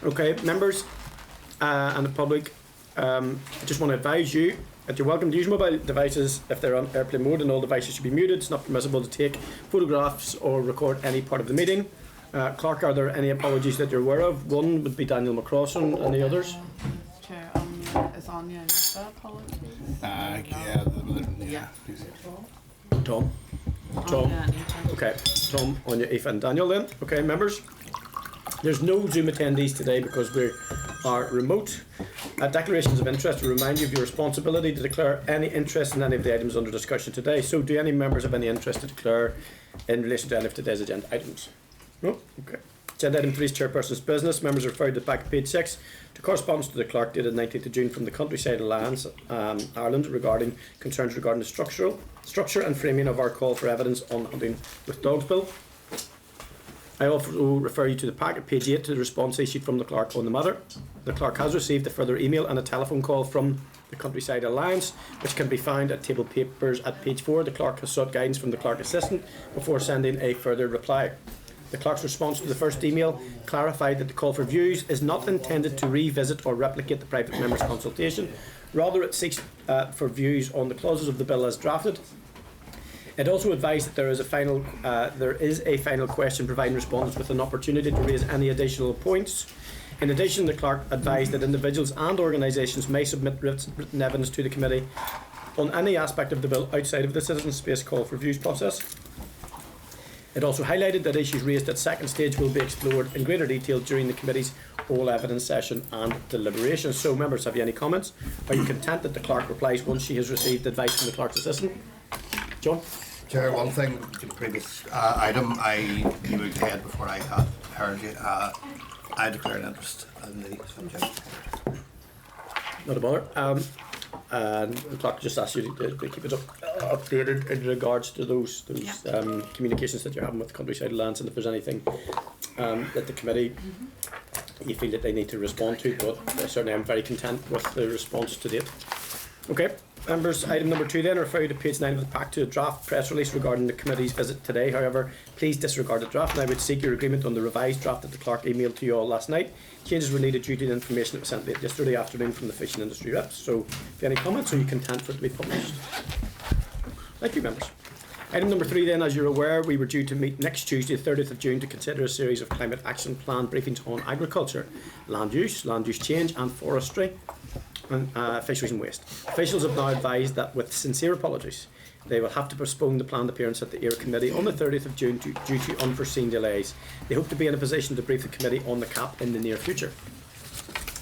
Okay, members and the public, I just want to advise you that you're welcome to use mobile devices if they're on airplane mode, and all devices should be muted. It's not permissible to take photographs or record any part of the meeting. Clerk, are there any apologies that you're aware of? One would be Daniel McCrossan, and the others? Chair, is Anya and Lisa apologies? Yeah. Tom. Okay, Tom, Anya, Aoife and Daniel then. Okay, members. There's no Zoom attendees today because we are remote. Declarations of interest to remind you of your responsibility to declare any interest in any of the items under discussion today. So do any members have any interest to declare in relation to any of today's agenda items? No? Okay. Agenda item 3 is chairperson's business. Members are referred to back at page 6 to correspondence to the clerk dated 19th of June from the Countryside Alliance Ireland regarding concerns regarding the structure and framing of our call for evidence on hunting with dogs bill. I also refer you to the packet, page 8, to the response issued from the clerk on the matter. The clerk has received a further email and a telephone call from the Countryside Alliance, which can be found at table papers at page 4. The clerk has sought guidance from the clerk assistant before sending a further reply. The clerk's response to the first email clarified that the call for views is not intended to revisit or replicate the private member's consultation. Rather, it seeks for views on the clauses of the bill as drafted. It also advised that there is a final question providing respondents with an opportunity to raise any additional points. In addition, the clerk advised that individuals and organisations may submit written evidence to the committee on any aspect of the bill outside of the citizen space call for views process. It also highlighted that issues raised at second stage will be explored in greater detail during the committee's all evidence session and deliberations. So, members, have you any comments? Are you content that the clerk replies once she has received advice from the clerk's assistant? John? Chair, one thing to the previous item, you moved ahead before I had heard you. I declare an interest in the subject. Not a bother. And the clerk just asked you to keep it updated in regards to those communications that you're having with Countryside Alliance, and if there's anything that the committee you feel that they need to respond to, but certainly I'm very content with the response to date. Okay. Members, item number 2 then, I refer you to page 9 of the pack to a draft press release regarding the committee's visit today. However, please disregard the draft, and I would seek your agreement on the revised draft that the clerk emailed to you all last night. Changes were needed due to the information that was sent late yesterday afternoon from the fishing industry reps. So, if you have any comments, are you content for it to be published? Thank you, members. Item number 3 then, as you're aware, we were due to meet next Tuesday, the 30th of June, to consider a series of climate action plan briefings on agriculture, land use change and forestry, and fisheries and waste. Officials have now advised that, with sincere apologies, they will have to postpone the planned appearance at the ERA Committee on the 30th of June due to unforeseen delays. They hope to be in a position to brief the committee on the CAP in the near future.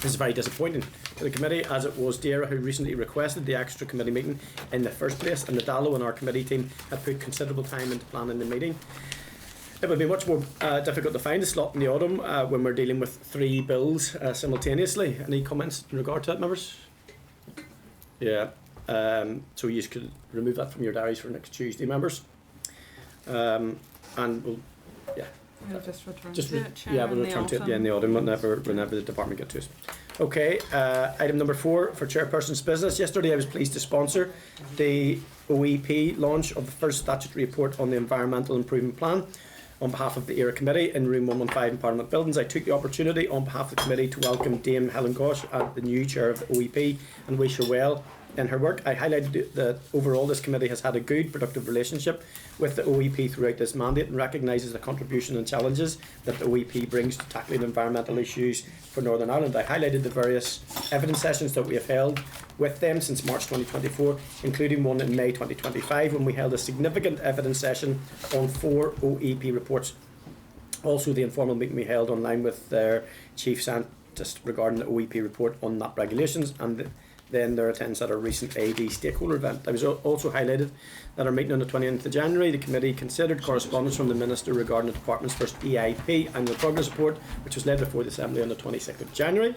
This is very disappointing for the committee, as it was DAERA who recently requested the extra committee meeting in the first place, and Nadalo and our committee team had put considerable time into planning the meeting. It would be much more difficult to find a slot in the autumn when we're dealing with 3 bills simultaneously. Any comments in regard to that, members? Yeah. So you could remove that from your diaries for next Tuesday, members. And we'll, yeah. We'll just return to it, Chair, yeah, we'll return to it in the autumn whenever the department get to us. Okay, item number 4 for chairperson's business. Yesterday I was pleased to sponsor the OEP launch of the first statutory report on the Environmental Improvement Plan on behalf of the ERA Committee in room 115 in Parliament Buildings. I took the opportunity on behalf of the committee to welcome Dame Helen Gosh, the new chair of the OEP, and wish her well in her work. I highlighted that overall this committee has had a good, productive relationship with the OEP throughout this mandate and recognises the contribution and challenges that the OEP brings to tackling environmental issues for Northern Ireland. I highlighted the various evidence sessions that we have held with them since March 2024, including one in May 2025 when we held a significant evidence session on 4 OEP reports. Also, the informal meeting we held online with their chief scientist regarding the OEP report on NAP regulations, and then their attendance at our recent AD stakeholder event. I was also highlighted that our meeting on the 29th of January, the committee considered correspondence from the Minister regarding the Department's first EIP annual progress report, which was led before the Assembly on the 26th of January.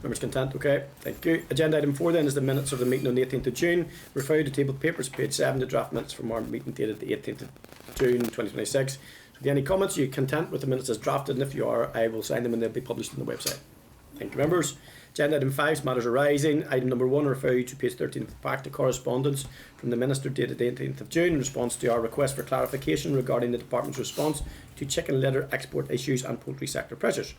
Members content? Okay, thank you. Agenda item 4 then is the minutes of the meeting on the 18th of June. Refer you to table papers, page 7, the draft minutes from our meeting dated the 18th of June 2026. So if you have any comments, are you content with the minutes as drafted? And if you are, I will sign them and they'll be published on the website. Thank you, members. Agenda item 5 is matters arising. Item number 1, refer you to page 13 of the pack to correspondence from the Minister dated the 18th of June in response to our request for clarification regarding the Department's response to chicken litter export issues and poultry sector pressures.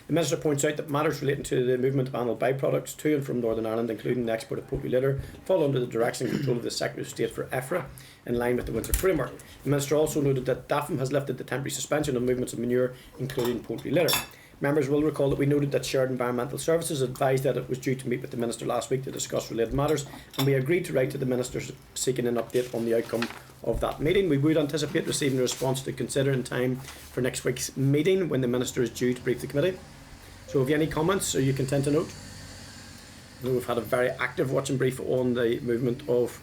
The Minister points out that matters relating to the movement of animal byproducts to and from Northern Ireland, including the export of poultry litter, fall under the direction and control of the Secretary of State for EFRA in line with the Windsor Framework. The Minister also noted that DAFM has lifted the temporary suspension of movements of manure, including poultry litter. Members will recall that we noted that Shared Environmental Services advised that it was due to meet with the Minister last week to discuss related matters, and we agreed to write to the Minister seeking an update on the outcome of that meeting. We would anticipate receiving a response to consider in time for next week's meeting when the Minister is due to brief the committee. So have you any comments? Are you content to note? I know we've had a very active watch and brief on the movement of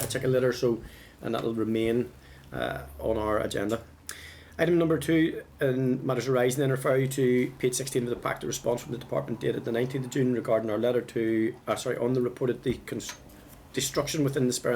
chicken litter, and that will remain on our agenda. Item number 2 in matters arising, then refer you to page 16 of the pack, the response from the Department dated the 19th of June regarding our letter to, on the reported destruction within the spare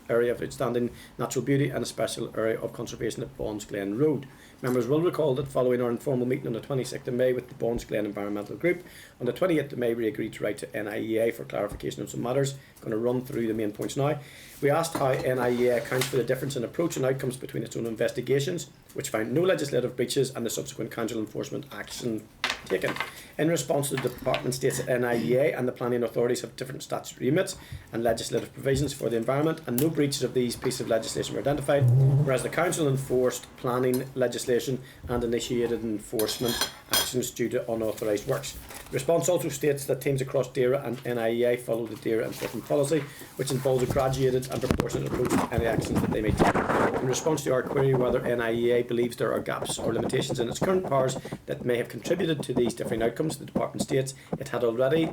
area of outstanding natural beauty and a special area of conservation at Bonds Glen Road. Members will recall that following our informal meeting on the 26th of May with the Bonds Glen Environmental Group, on the 28th of May we agreed to write to NIEA for clarification on some matters. I'm going to run through the main points now. We asked how NIEA accounts for the difference in approach and outcomes between its own investigations, which found no legislative breaches, and the subsequent council enforcement action taken. In response, the Department states that NIEA and the planning authorities have different statutory remits and legislative provisions for the environment, and no breaches of these pieces of legislation were identified, whereas the council enforced planning legislation and initiated enforcement actions due to unauthorised works. The response also states that teams across DERA and NIEA follow the DERA enforcement policy, which involves a graduated and proportionate approach to any actions that they may take. In response to our query whether NIEA believes there are gaps or limitations in its current powers that may have contributed to these differing outcomes, the Department states it already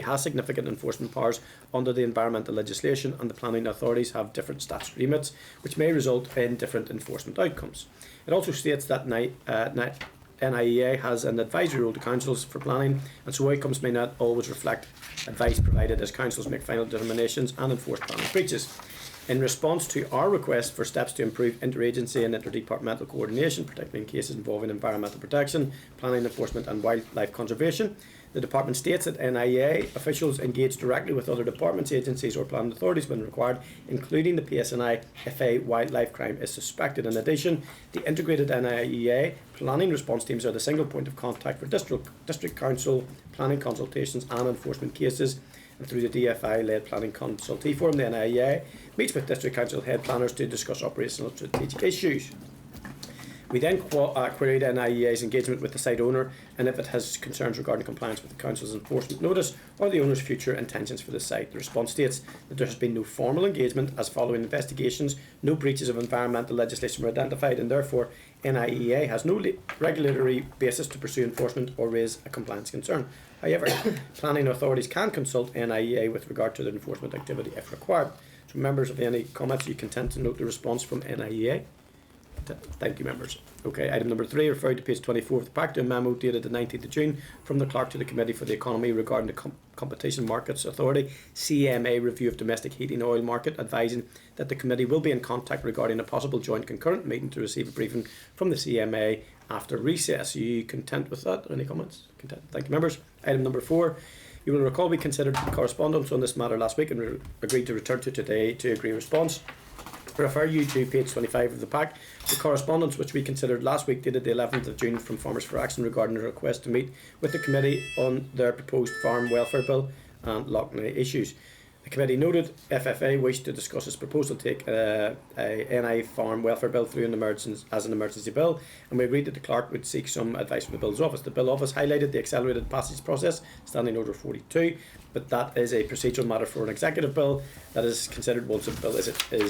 has significant enforcement powers under the environmental legislation, and the planning authorities have different statutory remits, which may result in different enforcement outcomes. It also states that NIEA has an advisory role to councils for planning, and so outcomes may not always reflect advice provided as councils make final determinations and enforce planning breaches. In response to our request for steps to improve interagency and interdepartmental coordination, particularly in cases involving environmental protection, planning enforcement and wildlife conservation, the Department states that NIEA officials engage directly with other departments, agencies or planning authorities when required, including the PSNI if a wildlife crime is suspected. In addition, the integrated NIEA planning response teams are the single point of contact for district council planning consultations and enforcement cases. And through the DFI-led planning consultee forum, the NIEA meets with district council head planners to discuss operational and strategic issues. We then queried NIEA's engagement with the site owner and if it has concerns regarding compliance with the council's enforcement notice or the owner's future intentions for the site. The response states that there has been no formal engagement, as following investigations no breaches of environmental legislation were identified, and therefore NIEA has no regulatory basis to pursue enforcement or raise a compliance concern. However, planning authorities can consult NIEA with regard to their enforcement activity if required. So members, have any comments? Are you content to note the response from NIEA? Thank you, members. Okay, item number 3, referred to page 24 of the pack, to a memo dated the 19th of June from the Clerk to the Committee for the Economy regarding the Competition Markets Authority CMA review of domestic heating oil market, advising that the Committee will be in contact regarding a possible joint concurrent meeting to receive a briefing from the CMA after recess. Are you content with that? Any comments? Content. Thank you, members. Item number 4. You will recall we considered correspondence on this matter last week and agreed to return to today to agree response. Refer you to page 25 of the pack. The correspondence which we considered last week dated the 11th of June from Farmers for Action regarding a request to meet with the committee on their proposed farm welfare bill and Loughney issues. The committee noted FFA wished to discuss its proposal to take a NI farm welfare bill through as an emergency bill, and we agreed that the clerk would seek some advice from the Bill's office. The Bill office highlighted the accelerated passage process, Standing Order 42, but that is a procedural matter for an executive bill that is considered once a bill is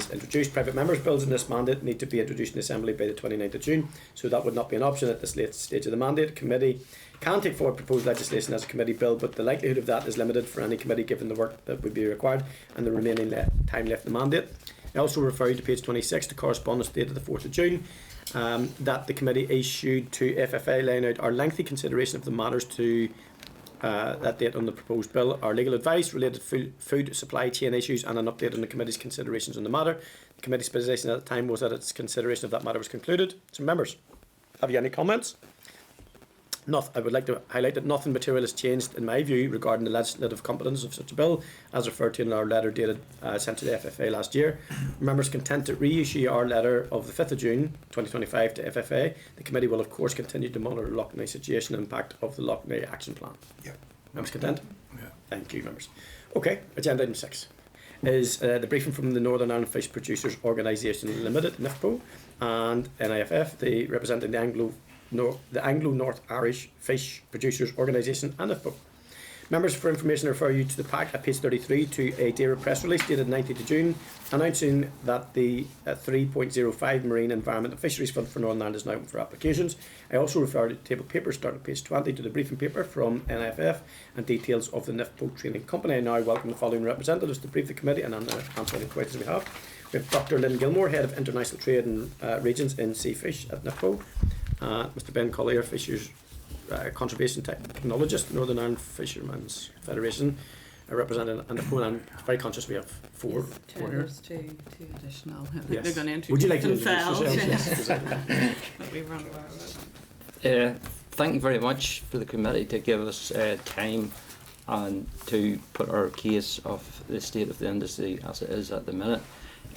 introduced. Private members' bills in this mandate need to be introduced in the Assembly by the 29th of June, so that would not be an option at this late stage of the mandate. Committee can take forward proposed legislation as a committee bill, but the likelihood of that is limited for any committee given the work that would be required and the remaining time left in the mandate. I also refer you to page 26, the correspondence dated the 4th of June, that the committee issued to FFA laying out our lengthy consideration of the matters to that date on the proposed bill, our legal advice, related food supply chain issues, and an update on the committee's considerations on the matter. The committee's position at the time was that its consideration of that matter was concluded. So members, have you any comments? I would like to highlight that nothing material has changed in my view regarding the legislative competence of such a bill, as referred to in our letter dated sent to the FFA last year. Members content to reissue our letter of the 5th of June 2025 to FFA. The committee will of course continue to monitor the Loughney situation and impact of the Loughney Action Plan. Yeah. Members content? Yeah. Thank you, members. Okay, agenda item 6 is the briefing from the Northern Ireland Fish Producers Organisation Limited, NIFPO, and NIFF, the representing the Anglo-North Irish Fish Producers Organisation and NIFPO. Members, for information, I refer you to the pack at page 33 to a DAERA press release dated 19th of June announcing that the 3.05 Marine Environment and Fisheries Fund for Northern Ireland is now open for applications. I also refer to the table paper starting at page 20 to the briefing paper from NIFF and details of the NIFPO training company. I now welcome the following representatives to brief the committee and answer any questions we have. We have Dr. Lynn Gilmore, Head of International Trade and Regions in Sea Fish at NIFPO. Mr. Ben Collier, Fishers Conservation Technologist, Northern Ireland Fishermen's Federation, representing NIFPO, and I'm very conscious we have four here. There's two additional. Yes. They're going to introduce Would you like to themselves. introduce yourselves? Yes. But we run away with it. Thank you very much for the committee to give us time and to put our case of the state of the industry as it is at the minute.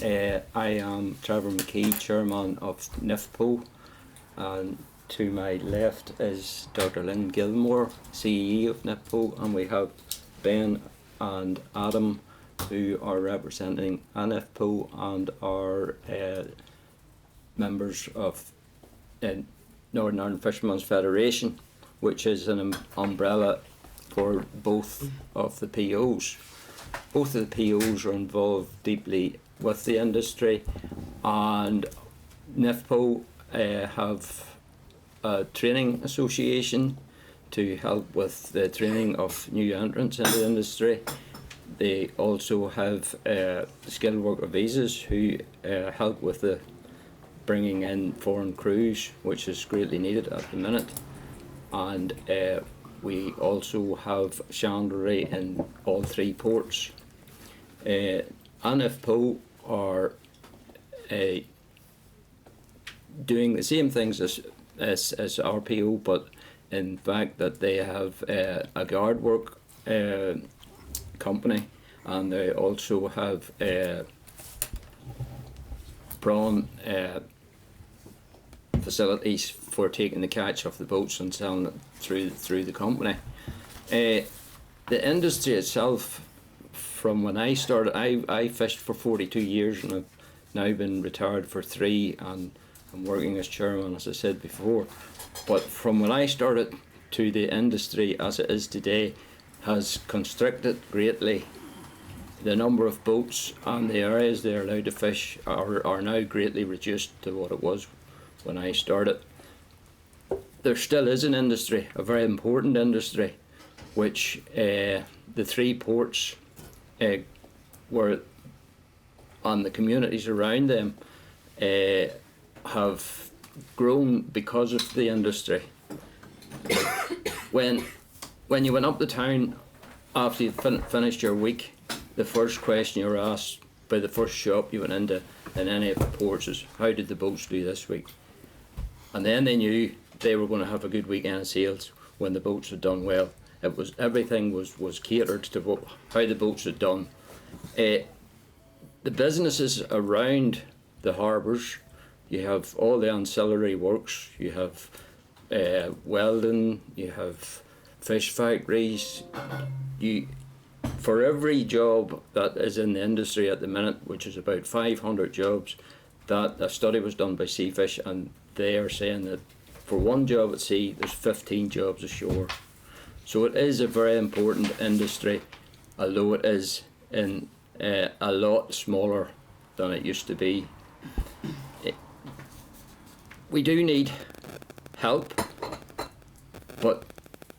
I am Trevor McKee, Chairman of NIFPO, and to my left is Dr. Lynn Gilmore, CE of NIFPO, and we have Ben and Adam who are representing NIFPO and are members of Northern Ireland Fishermen's Federation, which is an umbrella for both of the POs. Both of the POs are involved deeply with the industry, and NIFPO have a training association to help with the training of new entrants in the industry. They also have skilled worker visas who help with the bringing in foreign crews, which is greatly needed at the minute. And we also have chandlery in all three ports. NIFPO are doing the same things as RPO, but in fact that they have a guard work company, and they also have prawn facilities for taking the catch off the boats and selling it through the company. The industry itself, from when I started, I fished for 42 years and I've now been retired for 3, and I'm working as chairman, as I said before. But from when I started to the industry as it is today has constricted greatly. The number of boats and the areas they are allowed to fish are now greatly reduced to what it was when I started. There still is an industry, a very important industry, which the three ports were and the communities around them have grown because of the industry. When you went up the town after you finished your week, the first question you were asked by the first shop you went into in any of the ports is, how did the boats do this week? And then they knew they were going to have a good weekend of sales when the boats had done well. It was everything was catered to how the boats had done. The businesses around the harbours, you have all the ancillary works, you have welding, you have fish factories. For every job that is in the industry at the minute, which is about 500 jobs, that a study was done by Seafish, and they are saying that for one job at sea, there's 15 jobs ashore. So it is a very important industry, although it is in a lot smaller than it used to be. We do need help, but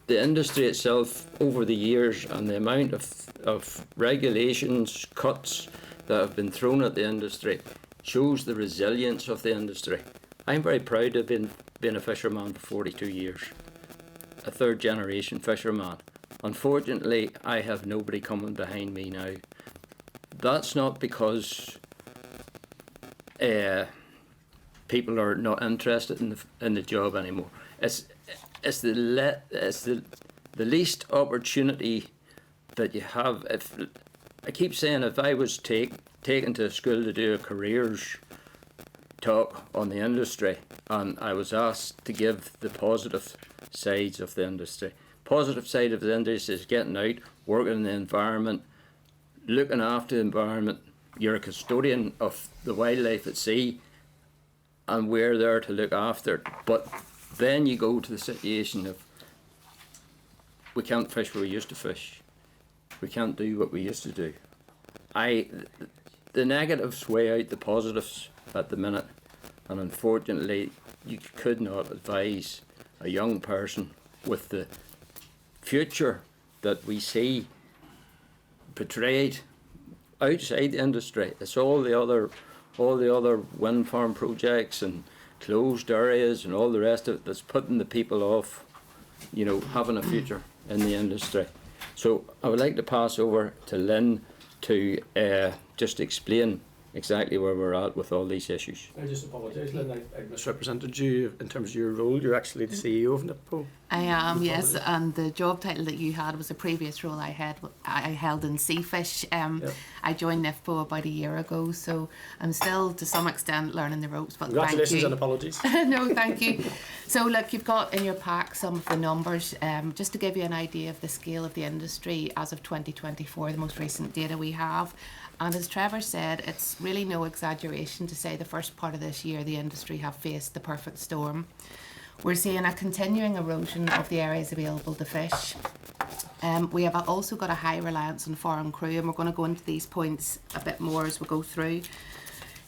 the industry itself over the years and the amount of regulations, cuts that have been thrown at the industry shows the resilience of the industry. I'm very proud to have been a fisherman for 42 years, a third generation fisherman. Unfortunately, I have nobody coming behind me now. That's not because people are not interested in the job anymore. it's the least opportunity that you have. If I keep saying, if I was taken to school to do a careers talk on the industry, and I was asked to give the positive sides of the industry. Positive side of the industry is getting out, working in the environment, looking after the environment. You're a custodian of the wildlife at sea, and we're there to look after it. But then you go to the situation of we can't fish where we used to fish. We can't do what we used to do. The negatives weigh out the positives at the minute, and unfortunately you could not advise a young person with the future that we see portrayed outside the industry. It's all the other wind farm projects and closed areas and all the rest of it that's putting the people off, having a future in the industry. So I would like to pass over to Lynn to just explain exactly where we're at with all these issues. I just apologise, Lynn, I misrepresented you in terms of your role. You're actually the CEO of NIPPO. I am, yes, and the job title that you had was a previous role I held in Seafish. I joined NIPPO about a year ago, so I'm still to some extent learning the ropes, but Congratulations thank you. and apologies. No, thank you. So look, you've got in your pack some of the numbers, just to give you an idea of the scale of the industry as of 2024, the most recent data we have. And as Trevor said, it's really no exaggeration to say the first part of this year the industry have faced the perfect storm. We're seeing a continuing erosion of the areas available to fish. We have also got a high reliance on foreign crew, and we're going to go into these points a bit more as we go through.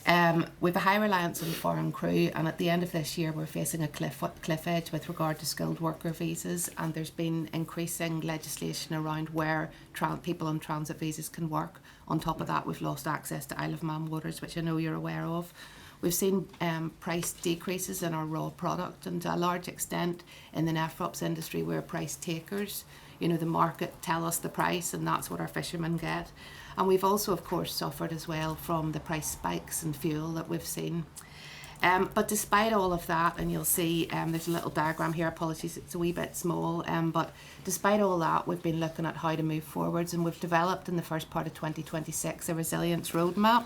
We have a high reliance on foreign crew, and at the end of this year we're facing a cliff edge with regard to skilled worker visas, and there's been increasing legislation around where people on transit visas can work. On top of that, we've lost access to Isle of Man waters, which I know you're aware of. We've seen price decreases in our raw product, and to a large extent in the nephrops industry we're price takers. The market tell us the price, and that's what our fishermen get. And we've also, of course, suffered as well from the price spikes in fuel that we've seen. But despite all of that, and you'll see there's a little diagram here, apologies, it's a wee bit small, but despite all that, we've been looking at how to move forwards, and we've developed in the first part of 2026 a resilience roadmap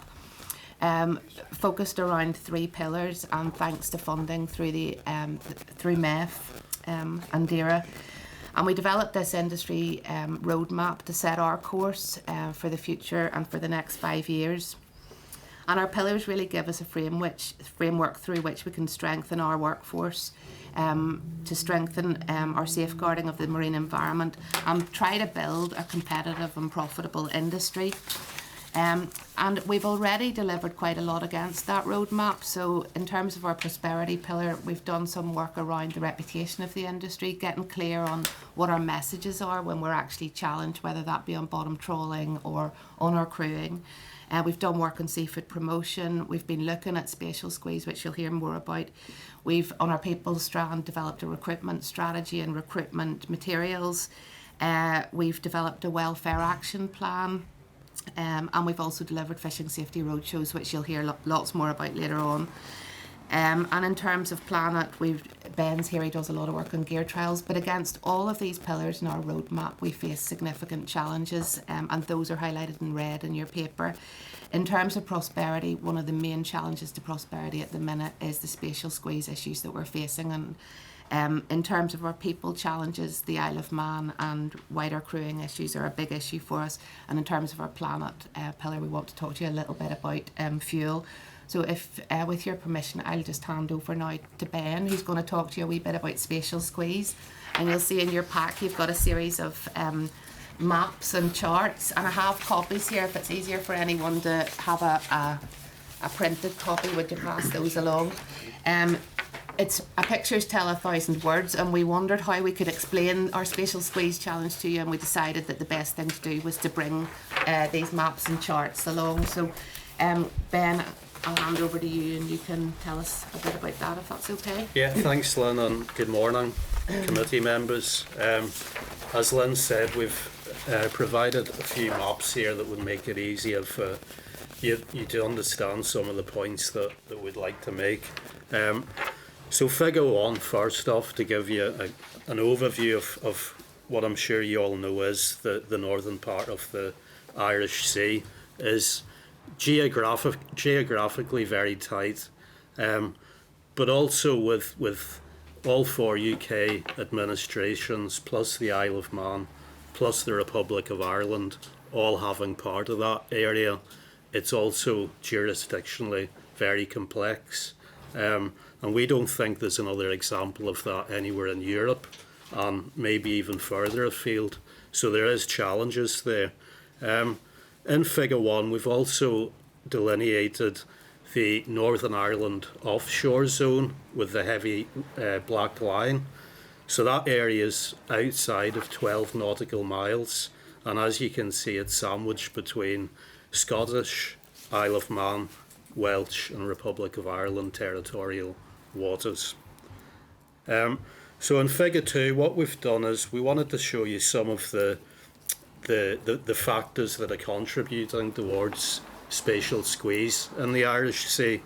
focused around 3 pillars, and thanks to funding through MEF and DERA. And we developed this industry roadmap to set our course for the future and for the next 5 years. And our pillars really give us a framework through which we can strengthen our workforce, to strengthen our safeguarding of the marine environment, and try to build a competitive and profitable industry. And we've already delivered quite a lot against that roadmap. So in terms of our prosperity pillar, we've done some work around the reputation of the industry, getting clear on what our messages are when we're actually challenged, whether that be on bottom trawling or on our crewing. We've done work on seafood promotion. We've been looking at spatial squeeze, which you'll hear more about. We've, on our people strand, developed a recruitment strategy and recruitment materials. We've developed a welfare action plan. And we've also delivered fishing safety roadshows, which you'll hear lots more about later on. And in terms of Planet, Ben's here, he does a lot of work on gear trials, but against all of these pillars in our roadmap, we face significant challenges, and those are highlighted in red in your paper. In terms of prosperity, one of the main challenges to prosperity at the minute is the spatial squeeze issues that we're facing, and in terms of our people challenges, the Isle of Man and wider crewing issues are a big issue for us. And in terms of our Planet pillar, we want to talk to you a little bit about fuel. So if, with your permission, I'll just hand over now to Ben, who's going to talk to you a wee bit about spatial squeeze. And you'll see in your pack you've got a series of maps and charts, and I have copies here if it's easier for anyone to have a printed copy. Would you pass those along? Pictures tell 1,000 words, and we wondered how we could explain our spatial squeeze challenge to you, and we decided that the best thing to do was to bring these maps and charts along. So Ben, I'll hand over to you and you can tell us a bit about that, if that's okay. Yeah, thanks Lynn, and good morning committee members. As Lynn said, we've provided a few maps here that would make it easier for you to understand some of the points that we'd like to make. So figure 1, first off, to give you an overview of what I'm sure you all know is the northern part of the Irish Sea, is geographically very tight, but also with all 4 UK administrations, plus the Isle of Man, plus the Republic of Ireland, all having part of that area. It's also jurisdictionally very complex. And we don't think there's another example of that anywhere in Europe, and maybe even further afield. So there is challenges there. In figure 1, we've also delineated the Northern Ireland offshore zone with the heavy black line. So that area is outside of 12 nautical miles, and as you can see, it's sandwiched between Scottish, Isle of Man, Welsh and Republic of Ireland territorial waters. So in figure 2, what we've done is we wanted to show you some of the factors that are contributing towards spatial squeeze in the Irish Sea.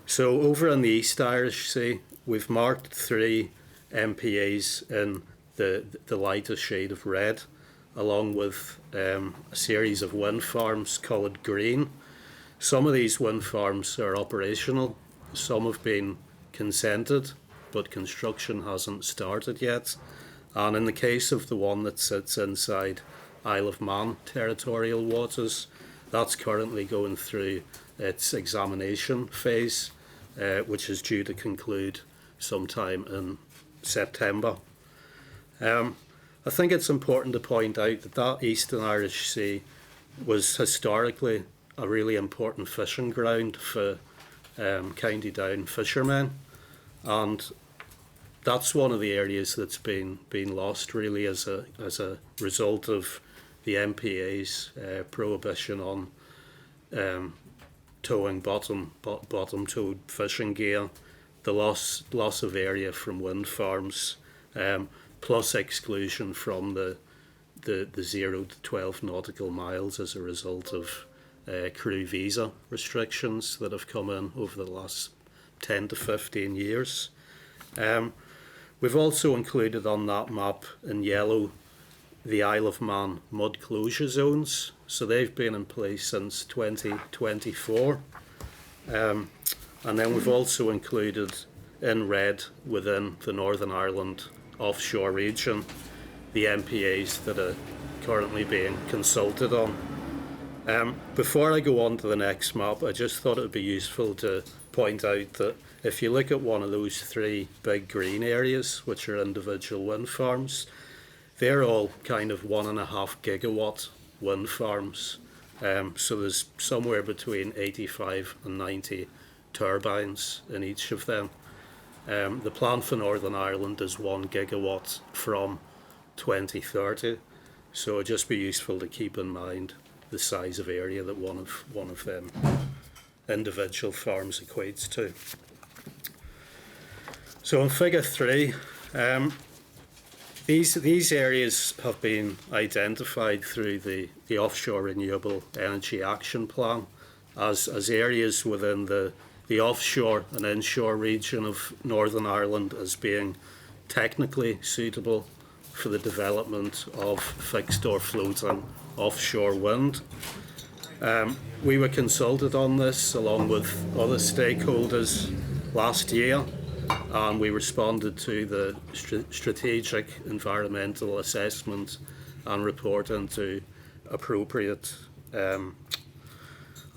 So over in the East Irish Sea, we've marked 3 MPAs in the lightest shade of red, along with a series of wind farms coloured green. Some of these wind farms are operational, some have been consented, but construction hasn't started yet. And in the case of the one that sits inside Isle of Man territorial waters, that's currently going through its examination phase, which is due to conclude sometime in September. I think it's important to point out that Eastern Irish Sea was historically a really important fishing ground for County Down fishermen, and that's one of the areas that's been lost really as a result of the MPA's prohibition on towing bottom-towed fishing gear, the loss of area from wind farms, plus exclusion from the 0 to 12 nautical miles as a result of crew visa restrictions that have come in over the last 10 to 15 years. We've also included on that map in yellow the Isle of Man mud closure zones. So they've been in place since 2024. And then we've also included in red within the Northern Ireland offshore region the MPAs that are currently being consulted on. Before I go on to the next map, I just thought it would be useful to point out that if you look at one of those 3 big green areas, which are individual wind farms, they're all kind of 1.5 gigawatt wind farms. So there's somewhere between 85 and 90 turbines in each of them. The plan for Northern Ireland is 1 gigawatt from 2030. So it'd just be useful to keep in mind the size of area that one of them individual farms equates to. So in figure 3, these areas have been identified through the Offshore Renewable Energy Action Plan as areas within the offshore and inshore region of Northern Ireland as being technically suitable for the development of fixed or floating offshore wind. We were consulted on this along with other stakeholders last year, and we responded to the strategic environmental assessment and report into appropriate, I've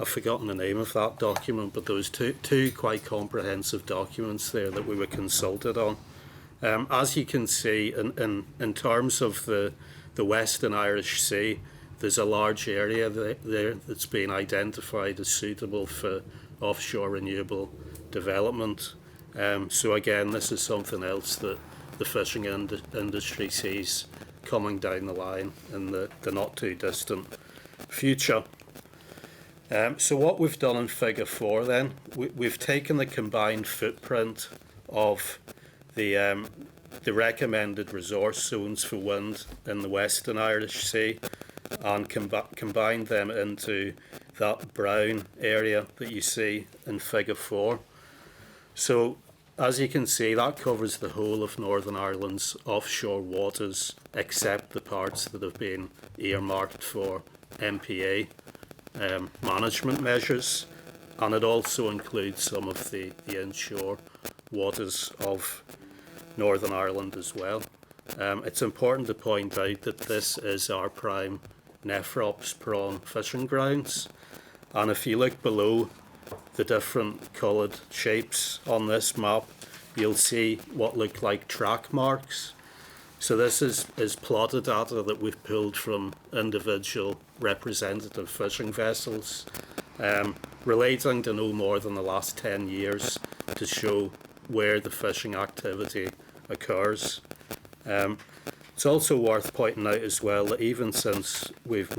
forgotten the name of that document, but there was two quite comprehensive documents there that we were consulted on. As you can see, in terms of the Western Irish Sea, there's a large area there that's been identified as suitable for offshore renewable development. So again, this is something else that the fishing industry sees coming down the line in the not too distant future. So what we've done in figure 4 then, we've taken the combined footprint of the recommended resource zones for wind in the Western Irish Sea and combined them into that brown area that you see in figure 4. So as you can see, that covers the whole of Northern Ireland's offshore waters, except the parts that have been earmarked for MPA management measures, and it also includes some of the inshore waters of Northern Ireland as well. It's important to point out that this is our prime nephrops prawn fishing grounds, and if you look below the different coloured shapes on this map, you'll see what look like track marks. So this is plotted data that we've pulled from individual representative fishing vessels, relating to no more than the last 10 years to show where the fishing activity occurs. It's also worth pointing out as well that even since we've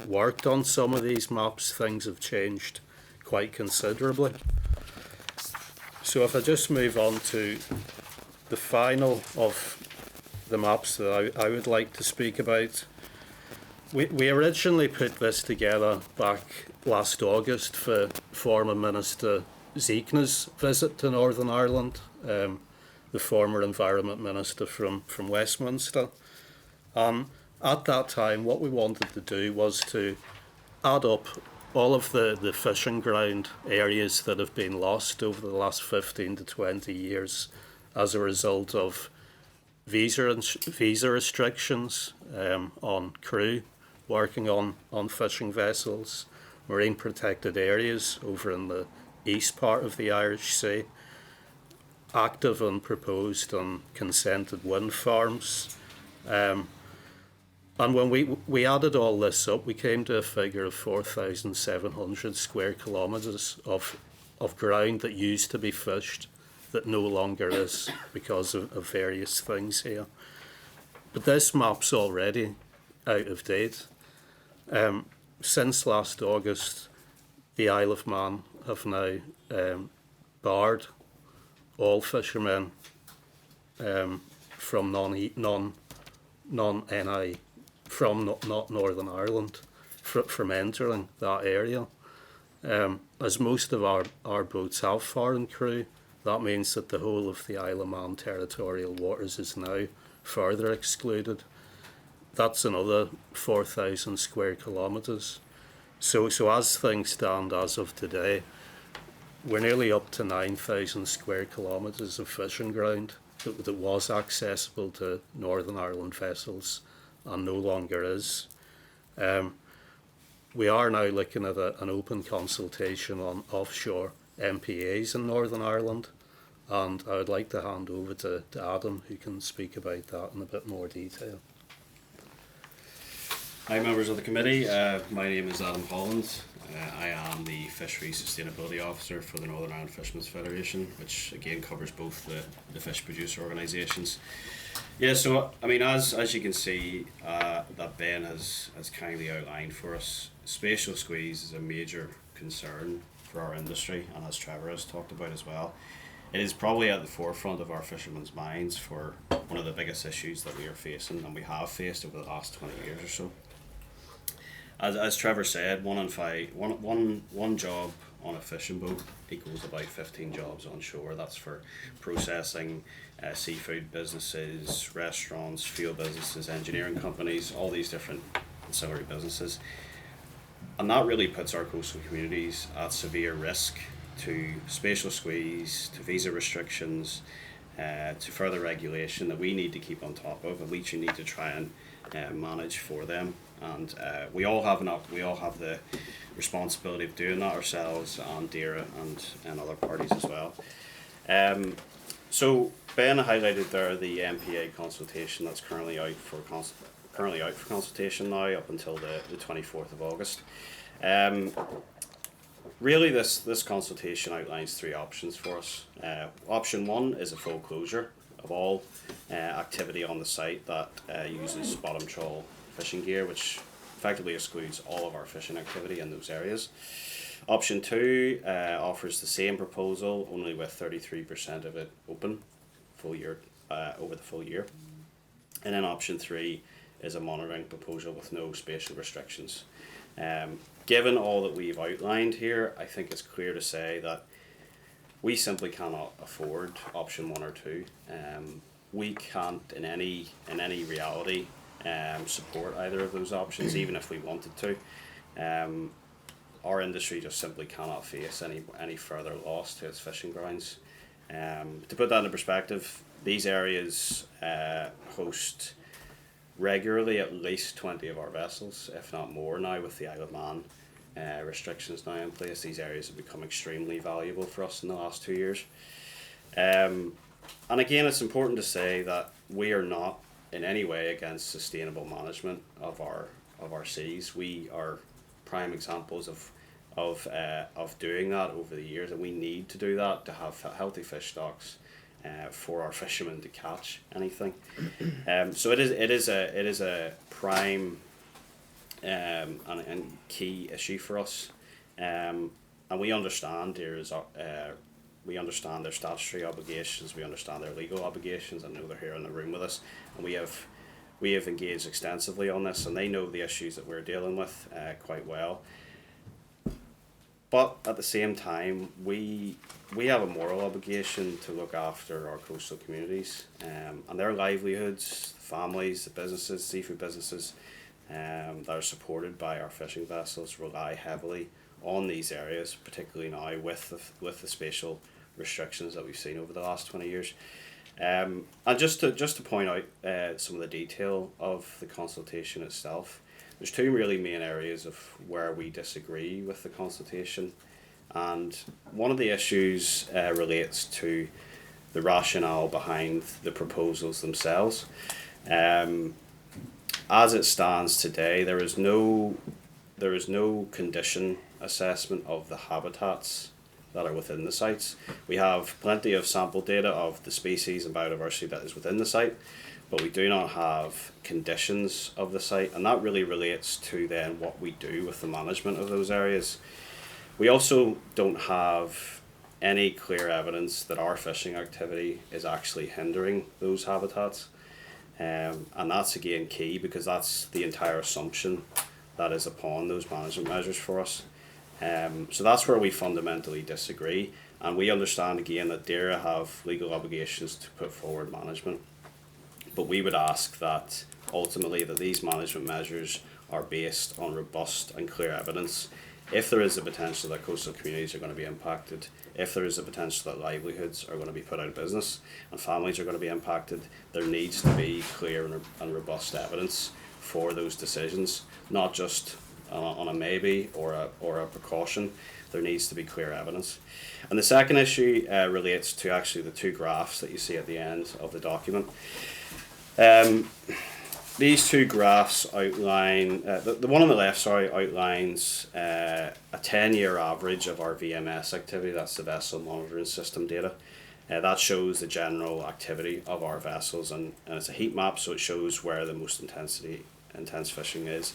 worked on some of these maps, things have changed quite considerably. So if I just move on to the final of the maps that I would like to speak about. We originally put this together back last August for former Minister Zeekna's visit to Northern Ireland, the former Environment Minister from Westminster. At that time, what we wanted to do was to add up all of the fishing ground areas that have been lost over the last 15 to 20 years as a result of visa restrictions on crew working on fishing vessels, marine protected areas over in the east part of the Irish Sea, active and proposed and consented wind farms. And when we added all this up, we came to a figure of 4,700 square kilometres of ground that used to be fished that no longer is because of various things here. But this map's already out of date. Since last August, the Isle of Man have now barred all fishermen from non-NI, from not Northern Ireland, from entering that area. As most of our boats have foreign crew, that means that the whole of the Isle of Man territorial waters is now further excluded. That's another 4,000 square kilometres. So as things stand as of today, we're nearly up to 9,000 square kilometres of fishing ground that was accessible to Northern Ireland vessels and no longer is. We are now looking at an open consultation on offshore MPAs in Northern Ireland, and I would like to hand over to Adam, who can speak about that in a bit more detail. Hi members of the committee, my name is Adam Holland. I am the Fisheries Sustainability Officer for the Northern Ireland Fishermen's Federation, which again covers both the fish producer organisations. Yeah, so I mean, as you can see, that Ben has kindly outlined for us, spatial squeeze is a major concern for our industry, and as Trevor has talked about as well, it is probably at the forefront of our fishermen's minds for one of the biggest issues that we are facing and we have faced over the last 20 years or so. As Trevor said, one job on a fishing boat equals about 15 jobs on shore. That's for processing, seafood businesses, restaurants, fuel businesses, engineering companies, all these different ancillary businesses. And that really puts our coastal communities at severe risk to spatial squeeze, to visa restrictions, to further regulation that we need to keep on top of, and we need to try and manage for them. And we all have the responsibility of doing that ourselves, and DAERA and other parties as well. So Ben highlighted there the MPA consultation that's currently out for consultation now up until the 24th of August. Really, this consultation outlines three options for us. Option one is a full closure of all activity on the site that uses bottom trawl fishing gear, which effectively excludes all of our fishing activity in those areas. Option two offers the same proposal, only with 33% of it open full year over the full year. And then option three is a monitoring proposal with no spatial restrictions. Given all that we've outlined here, I think it's clear to say that we simply cannot afford option 1 or 2. We can't in any reality support either of those options, even if we wanted to. Our industry just simply cannot face any further loss to its fishing grounds. To put that into perspective, these areas host regularly at least 20 of our vessels, if not more now, with the Isle of Man restrictions now in place. These areas have become extremely valuable for us in the last 2 years. And again, it's important to say that we are not in any way against sustainable management of our seas. We are prime examples of doing that over the years, and we need to do that to have healthy fish stocks for our fishermen to catch anything. So it is a prime and key issue for us, and we understand we understand their statutory obligations, we understand their legal obligations. I know they're here in the room with us, and we have engaged extensively on this, and they know the issues that we're dealing with quite well. But at the same time, we have a moral obligation to look after our coastal communities and their livelihoods, the families, the businesses, seafood businesses that are supported by our fishing vessels rely heavily on these areas, particularly now with the spatial restrictions that we've seen over the last 20 years. And just to point out some of the detail of the consultation itself, there's two really main areas of where we disagree with the consultation, and one of the issues relates to the rationale behind the proposals themselves. As it stands today, there is no condition assessment of the habitats that are within the sites. We have plenty of sample data of the species and biodiversity that is within the site, but we do not have conditions of the site, and that really relates to then what we do with the management of those areas. We also don't have any clear evidence that our fishing activity is actually hindering those habitats, and that's again key, because that's the entire assumption that is upon those management measures for us. So that's where we fundamentally disagree, and we understand again that DAERA have legal obligations to put forward management. But we would ask that ultimately that these management measures are based on robust and clear evidence. If there is a potential that coastal communities are going to be impacted, if there is a potential that livelihoods are going to be put out of business and families are going to be impacted, there needs to be clear and robust evidence for those decisions, not just on a maybe or a precaution. There needs to be clear evidence. And the second issue relates to actually the two graphs that you see at the end of the document. These two graphs outline, the one on the left, outlines a 10-year average of our VMS activity. That's the vessel monitoring system data. That shows the general activity of our vessels, and it's a heat map, so it shows where the most intense fishing is.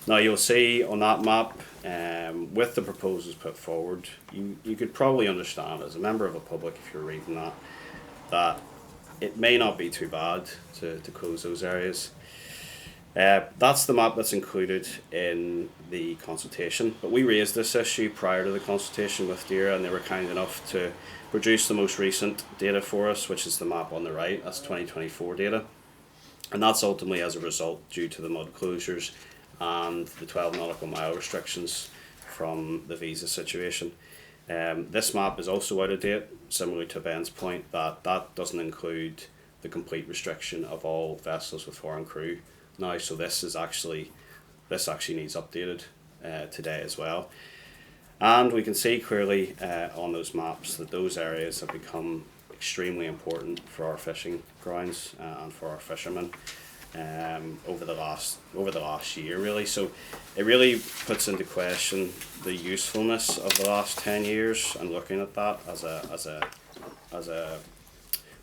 Now you'll see on that map, with the proposals put forward, you could probably understand as a member of the public, if you're reading that it may not be too bad to close those areas. That's the map that's included in the consultation, but we raised this issue prior to the consultation with DAERA, and they were kind enough to produce the most recent data for us, which is the map on the right. That's 2024 data, and that's ultimately as a result due to the mud closures and the 12 nautical mile restrictions from the visa situation. This map is also out of date, similarly to Ben's point that doesn't include the complete restriction of all vessels with foreign crew now, so this actually needs updated today as well. And we can see clearly on those maps that those areas have become extremely important for our fishing grounds and for our fishermen over the last year, really. So it really puts into question the usefulness of the last 10 years, and looking at that as a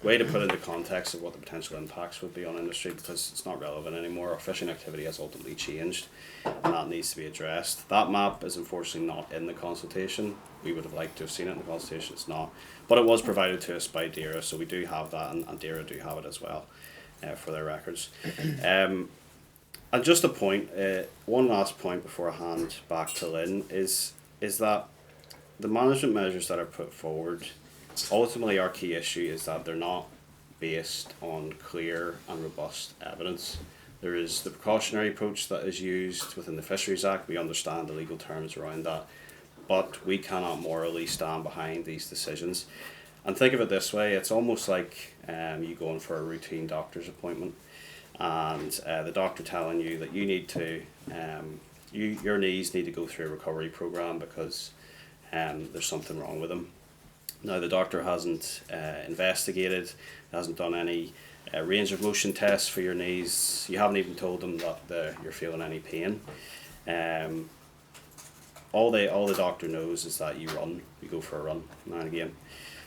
way to put into context of what the potential impacts would be on industry, because it's not relevant anymore. Our fishing activity has ultimately changed, and that needs to be addressed. That map is unfortunately not in the consultation. We would have liked to have seen it in the consultation. It's not, but it was provided to us by DAERA, so we do have that, and DAERA do have it as well for their records. And just a point, one last point before I hand back to Lynn is that the management measures that are put forward ultimately our key issue is that they're not based on clear and robust evidence. There is the precautionary approach that is used within the Fisheries Act. We understand the legal terms around that, but we cannot morally stand behind these decisions. And think of it this way, it's almost like you going for a routine doctor's appointment and the doctor telling you that you need to, your knees need to go through a recovery program because there's something wrong with them. Now the doctor hasn't investigated, hasn't done any range of motion tests for your knees. You haven't even told them that you're feeling any pain. All the doctor knows is that you go for a run now and again.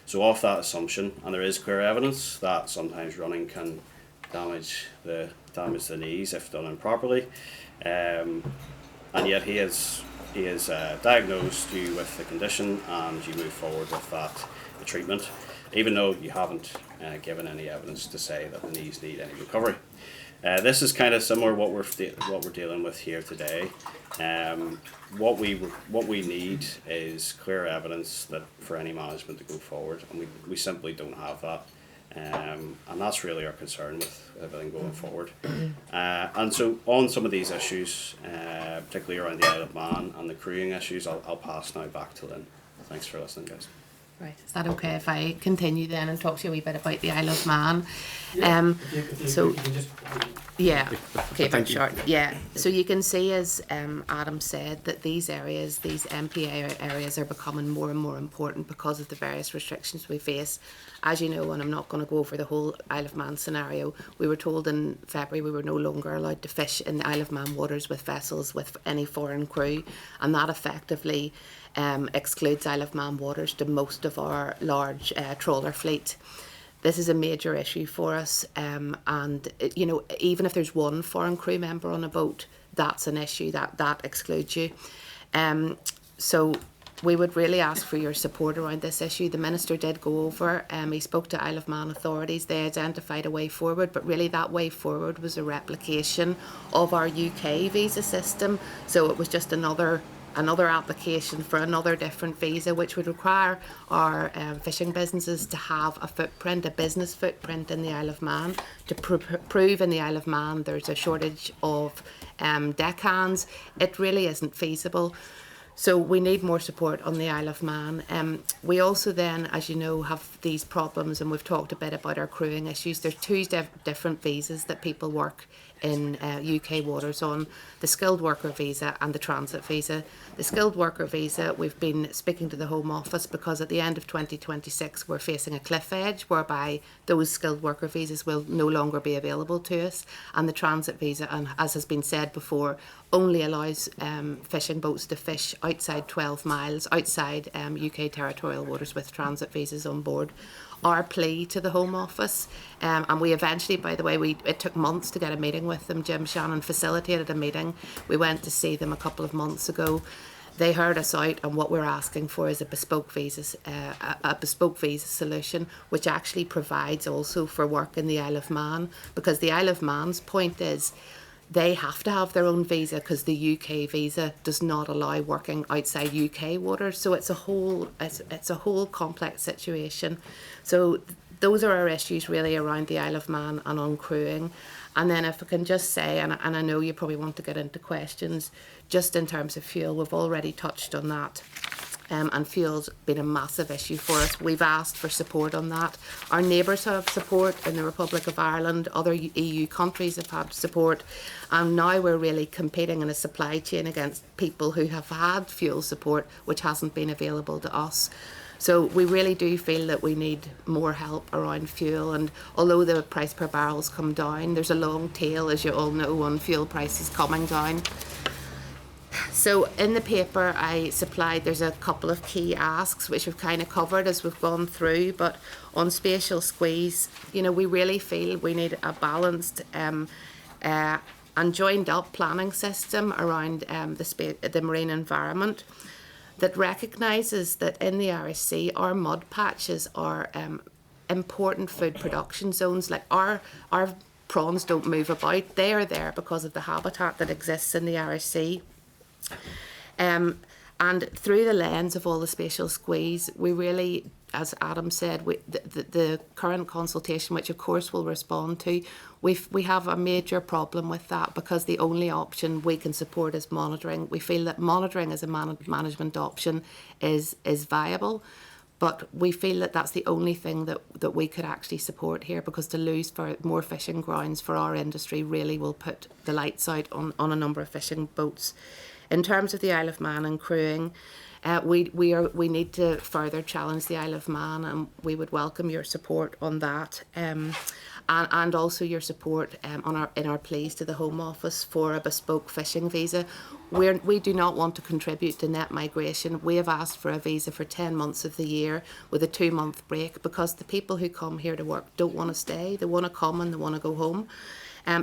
So off that assumption, and there is clear evidence that sometimes running can damage the knees if done improperly, and yet he is diagnosed you with the condition and you move forward with the treatment, even though you haven't given any evidence to say that the knees need any recovery. This is kind of similar what we're dealing with here today. What we need is clear evidence that for any management to go forward, and we simply don't have that. And that's really our concern with everything going forward. And so on some of these issues, particularly around the Isle of Man and the crewing issues, I'll pass now back to Lynn. Thanks for listening, guys. Right, is that okay if I continue then and talk to you a wee bit about the Isle of Man? Yeah, okay, Thank you. short. Yeah, so you can see, as Adam said, that these areas, these MPA areas, are becoming more and more important because of the various restrictions we face. As you know, and I'm not going to go over the whole Isle of Man scenario, we were told in February we were no longer allowed to fish in the Isle of Man waters with vessels with any foreign crew, and that effectively excludes Isle of Man waters to most of our large trawler fleet. This is a major issue for us, and even if there's one foreign crew member on a boat, that's an issue that excludes you. So we would really ask for your support around this issue. The Minister did go over, he spoke to Isle of Man authorities, they identified a way forward, but really that way forward was a replication of our UK visa system, so it was just another application for another different visa, which would require our fishing businesses to have a business footprint in the Isle of Man, to prove in the Isle of Man there's a shortage of deckhands. It really isn't feasible. So we need more support on the Isle of Man. We also then, as you know, have these problems, and we've talked a bit about our crewing issues. There's two different visas that people work in UK waters on: the skilled worker visa and the transit visa. The skilled worker visa, we've been speaking to the Home Office because at the end of 2026 we're facing a cliff edge whereby those skilled worker visas will no longer be available to us, and the transit visa, and as has been said before, only allows fishing boats to fish outside 12 miles outside UK territorial waters with transit visas on board. Our plea to the Home Office, and we eventually, by the way, it took months to get a meeting with them. Jim Shannon facilitated a meeting. We went to see them a couple of months ago. They heard us out, and what we're asking for is a bespoke visa solution, which actually provides also for work in the Isle of Man, because the Isle of Man's point is they have to have their own visa because the UK visa does not allow working outside UK waters. So it's a whole complex situation. So those are our issues really around the Isle of Man and on crewing. And then if I can just say, and I know you probably want to get into questions, just in terms of fuel, we've already touched on that. And fuel's been a massive issue for us. We've asked for support on that. Our neighbours have support in the Republic of Ireland. Other EU countries have had support. And now we're really competing in a supply chain against people who have had fuel support, which hasn't been available to us. So we really do feel that we need more help around fuel. And although the price per barrel's come down, there's a long tail, as you all know, on fuel prices coming down. So in the paper I supplied, there's a couple of key asks which we've kind of covered as we've gone through, but on spatial squeeze, we really feel we need a balanced and joined up planning system around the marine environment that recognises that in the Irish Sea our mud patches are important food production zones. Like our prawns don't move about, they are there because of the habitat that exists in the Irish Sea. And through the lens of all the spatial squeeze, we really, as Adam said, the current consultation, which of course we'll respond to, we have a major problem with that, because the only option we can support is monitoring. We feel that monitoring as a management option is viable, but we feel that that's the only thing that we could actually support here, because to lose for more fishing grounds for our industry really will put the lights out on a number of fishing boats. In terms of the Isle of Man and crewing, we need to further challenge the Isle of Man, and we would welcome your support on that, and also your support in our pleas to the Home Office for a bespoke fishing visa. We do not want to contribute to net migration. We have asked for a visa for 10 months of the year with a 2-month break, because the people who come here to work don't want to stay. They want to come and they want to go home.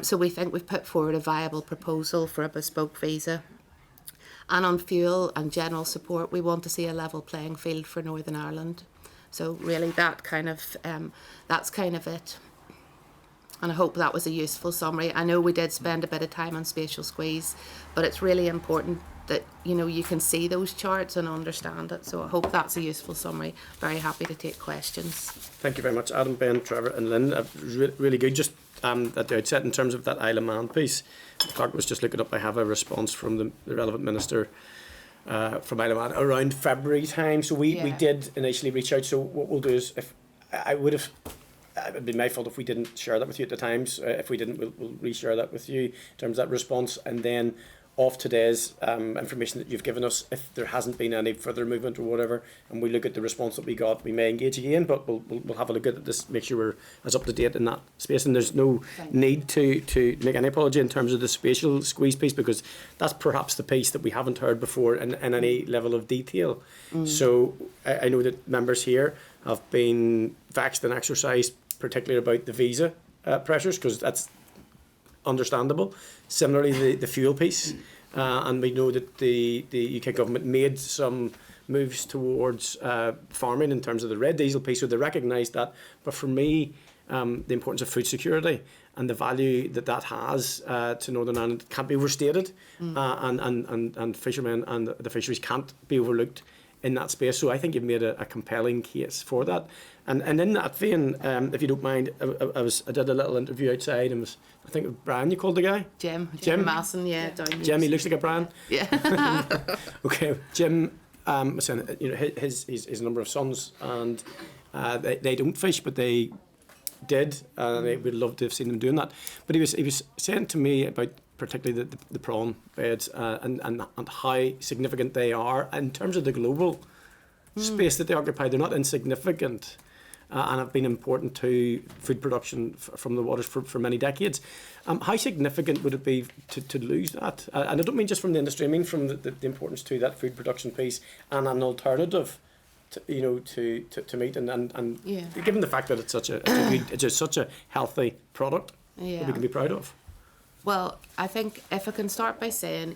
So we think we've put forward a viable proposal for a bespoke visa. And on fuel and general support, we want to see a level playing field for Northern Ireland. So really that's kind of it. And I hope that was a useful summary. I know we did spend a bit of time on spatial squeeze, but it's really important that you can see those charts and understand it. So I hope that's a useful summary. Very happy to take questions. Thank you very much, Adam, Ben, Trevor and Lynn. Really good. Just at the outset, in terms of that Isle of Man piece, Clark was just looking up. I have a response from the relevant minister from Isle of Man around February time. So we did initially reach out. So what we'll do is, if I would have, it would be my fault if we didn't share that with you at the times. If we didn't, we'll reshare that with you in terms of that response. And then of today's information that you've given us, if there hasn't been any further movement or whatever, and we look at the response that we got, we may engage again, but we'll have a look at this, make sure we're as up to date in that space. And there's no need to make any apology in terms of the spatial squeeze piece, because that's perhaps the piece that we haven't heard before in any level of detail. So I know that members here have been vexed and exercised, particularly about the visa pressures, because that's understandable. Similarly, the fuel piece, and we know that the UK government made some moves towards farming in terms of the red diesel piece, so they recognise that. But for me, the importance of food security and the value that has to Northern Ireland can't be overstated, and fishermen and the fisheries can't be overlooked in that space. So I think you've made a compelling case for that. And in that vein, if you don't mind, I did a little interview outside, and I think Brian, you called the guy? Jim Masson, down Jim, he looks like a Brian. Yeah. Okay, Jim was saying, his number of sons, and they don't fish, but they did, and they would love to have seen them doing that. But he was saying to me about particularly the prawn beds and how significant they are in terms of the global space that they occupy. They're not insignificant, and have been important to food production from the waters for many decades. How significant would it be to lose that? And I don't mean just from the industry, I mean from the importance to that food production piece and an alternative to meat, and given the fact that it's such a healthy product that we can be proud of. Well, I think if I can start by saying,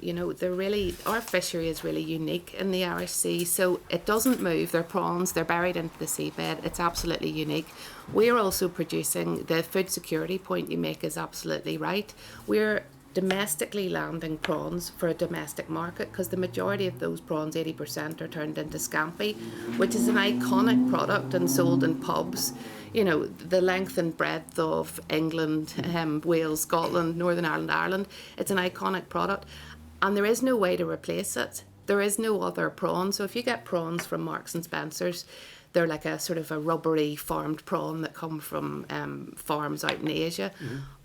our fishery is really unique in the Irish Sea. So it doesn't move. They're prawns. They're buried into the seabed. It's absolutely unique. We're also producing, the food security point you make is absolutely right. We're domestically landing prawns for a domestic market, because the majority of those prawns, 80%, are turned into scampi, which is an iconic product and sold in pubs. The length and breadth of England, Wales, Scotland, Northern Ireland, Ireland. It's an iconic product, and there is no way to replace it. There is no other prawn. So if you get prawns from Marks and Spencer's, they're like a sort of a rubbery farmed prawn that come from farms out in Asia.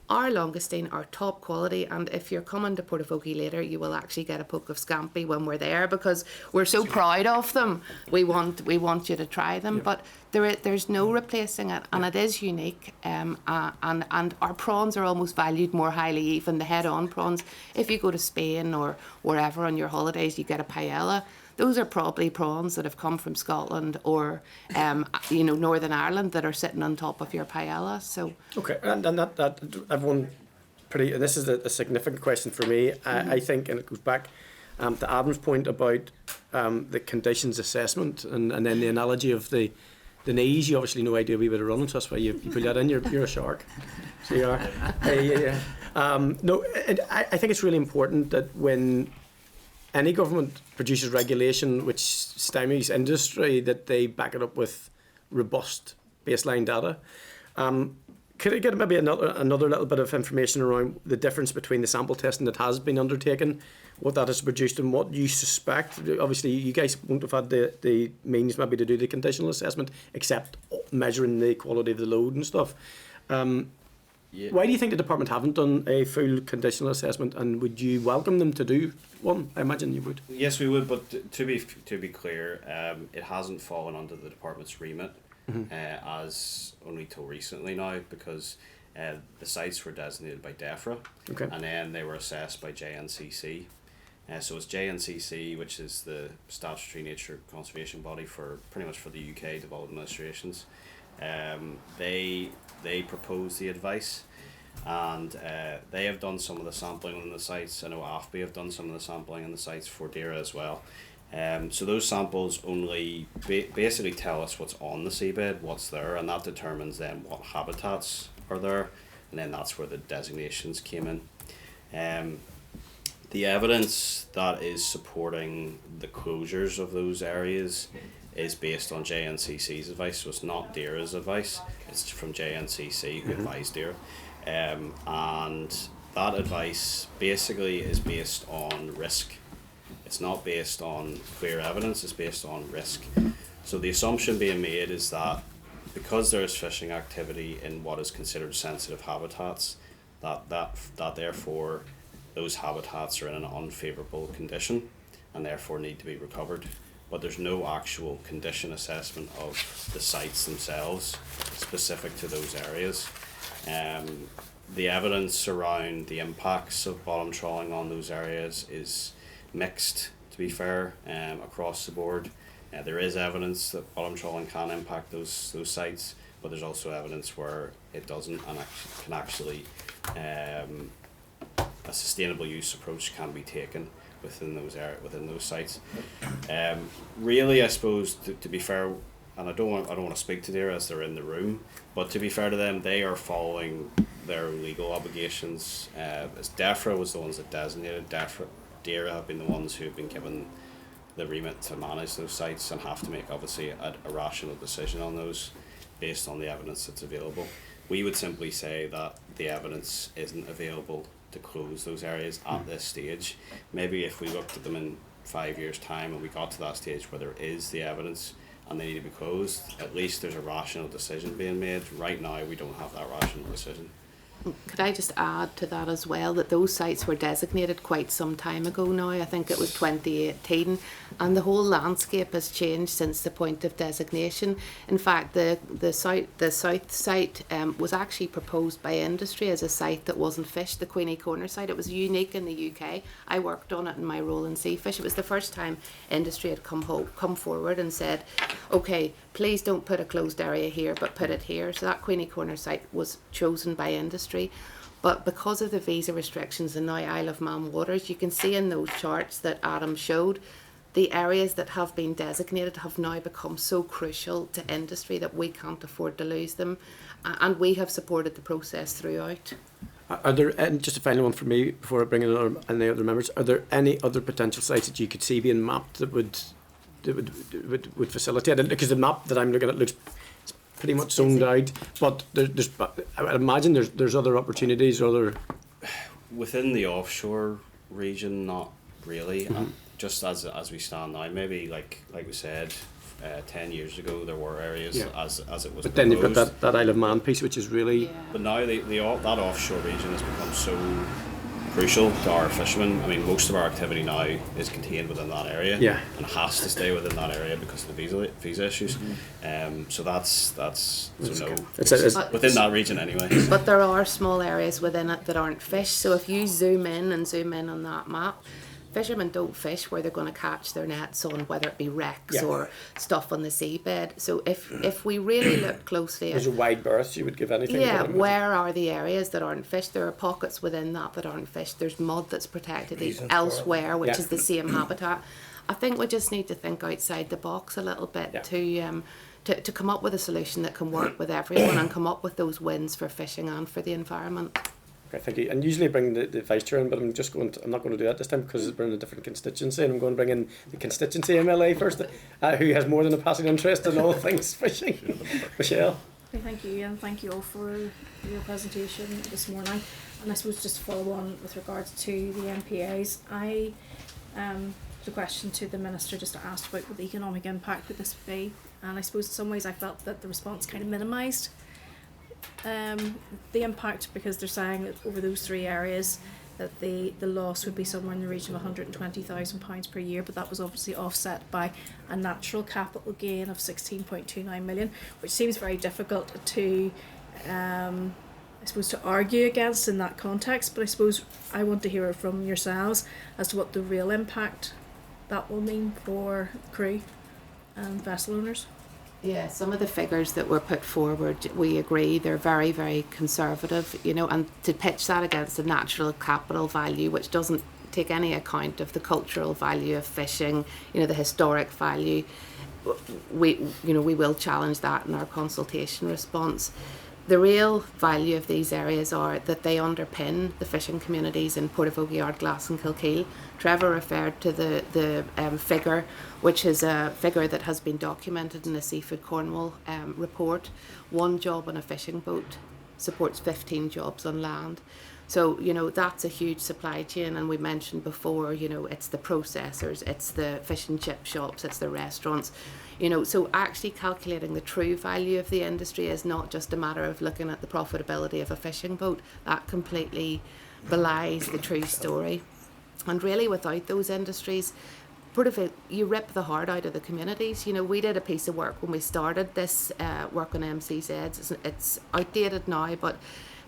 Our Longestine are top quality, and if you're coming to Portaferry later, you will actually get a poke of scampi when we're there, because we're so proud of them. We want you to try them, but there's no replacing it, and it is unique. And our prawns are almost valued more highly, even the head-on prawns. If you go to Spain or wherever on your holidays, you get a paella. Those are probably prawns that have come from Scotland or, Northern Ireland that are sitting on top of your paella. So okay, and that everyone pretty. And this is a significant question for me. I think, and it goes back to Adam's point about the conditions assessment, and then the analogy of the knees. You obviously no idea we would have run into us. Why you put that in? You're a shark. So you are. No, I think it's really important that when any government produces regulation which stymies industry, that they back it up with robust baseline data. Could I get maybe another little bit of information around the difference between the sample testing that has been undertaken, what that has produced, and what you suspect? Obviously, you guys won't have had the means maybe to do the conditional assessment, except measuring the quality of the load and stuff. Yeah. Why do you think the department haven't done a full conditional assessment, and would you welcome them to do one? I imagine you would. Yes, we would, but to be clear, it hasn't fallen under the department's remit as only till recently now, because the sites were designated by DEFRA, Okay. and then they were assessed by JNCC. So it's JNCC, which is the statutory nature conservation body for pretty much for the UK development administrations. They propose the advice, and they have done some of the sampling on the sites. I know AFBI have done some of the sampling on the sites for DERA as well. So those samples only basically tell us what's on the seabed, what's there, and that determines then what habitats are there, and then that's where the designations came in. The evidence that is supporting the closures of those areas is based on JNCC's advice, so it's not DERA's advice, it's from JNCC who advised DERA. And that advice basically is based on risk. It's not based on clear evidence, it's based on risk. So the assumption being made is that because there is fishing activity in what is considered sensitive habitats, that therefore those habitats are in an unfavourable condition and therefore need to be recovered. But there's no actual condition assessment of the sites themselves specific to those areas. The evidence around the impacts of bottom trawling on those areas is mixed, to be fair, across the board. There is evidence that bottom trawling can impact those sites, but there's also evidence where it doesn't, and can actually a sustainable use approach can be taken within those sites. Really, I suppose to be fair, and I don't want to speak to DERA as they're in the room, but to be fair to them, they are following their legal obligations. As DEFRA was the ones that designated, DERA have been the ones who have been given the remit to manage those sites and have to make obviously a rational decision on those based on the evidence that's available. We would simply say that the evidence isn't available to close those areas at this stage. Maybe if we looked at them in 5 years' time and we got to that stage where there is the evidence and they need to be closed, at least there's a rational decision being made. Right now we don't have that rational decision. Could I just add to that as well, that those sites were designated quite some time ago now, I think it was 2018, and the whole landscape has changed since the point of designation. In fact, the south site was actually proposed by industry as a site that wasn't fished, the Queenie Corner site. It was unique in the UK. I worked on it in my role in Seafish. It was the first time industry had come forward and said, okay, please don't put a closed area here, but put it here. So that Queenie Corner site was chosen by industry. But because of the visa restrictions and now Isle of Man waters, you can see in those charts that Adam showed, the areas that have been designated have now become so crucial to industry that we can't afford to lose them. And we have supported the process throughout. Are there, and just a final one for me before I bring in any other members, are there any other potential sites that you could see being mapped that would facilitate it? Because the map that I'm looking at looks pretty much zoned out, but there's I would imagine there's other opportunities, within the offshore region, not really. Just as we stand now, maybe like we said, 10 years ago there were areas as it was. But then you've got that Isle of Man piece, which is really. Yeah. But now that offshore region has become so crucial to our fishermen. I mean, most of our activity now is contained within that area, and has to stay within that area because of the visa issues. So that's so no, it's within that region anyway. But there are small areas within it that aren't fished. So if you zoom in on that map, fishermen don't fish where they're going to catch their nets on, whether it be wrecks or stuff on the seabed. So if we really look closely there's a wide berth, you would give anything. Yeah, where are the areas that aren't fished? There are pockets within that aren't fished. There's mud that's protected elsewhere, which is the same habitat. I think we just need to think outside the box a little bit to come up with a solution that can work with everyone and come up with those wins for fishing and for the environment. Okay, thank you. And usually I bring the vice chair in, but I'm not going to do that this time because we're in a different constituency, and I'm going to bring in the constituency MLA first, who has more than a passing interest in all things fishing. Michelle. Okay, thank you, and thank you all for your presentation this morning. And I suppose just to follow on with regards to the MPAs, I the question to the Minister just asked about what the economic impact would this be, and I suppose in some ways I felt that the response kind of minimised the impact, because they're saying that over those 3 areas that the loss would be somewhere in the region of £120,000 per year, but that was obviously offset by a natural capital gain of 16.29 million, which seems very difficult to I suppose to argue against in that context. But I suppose I want to hear from yourselves as to what the real impact that will mean for crew and vessel owners. Yeah, some of the figures that were put forward, we agree they're very, very conservative, you know, and to pitch that against the natural capital value, which doesn't take any account of the cultural value of fishing, you know, the historic value, we will challenge that in our consultation response. The real value of these areas are that they underpin the fishing communities in Portaferry, Ardglass and Kilkeel. Trevor referred to the figure, which is a figure that has been documented in the Seafood Cornwall report. 1 job on a fishing boat supports 15 jobs on land. So, you know, that's a huge supply chain, and we mentioned before, you know, it's the processors, it's the fish and chip shops, it's the restaurants, you know, so actually calculating the true value of the industry is not just a matter of looking at the profitability of a fishing boat. That completely belies the true story. And really, without those industries, you rip the heart out of the communities. You know, we did a piece of work when we started this work on MCZs. It's outdated now, but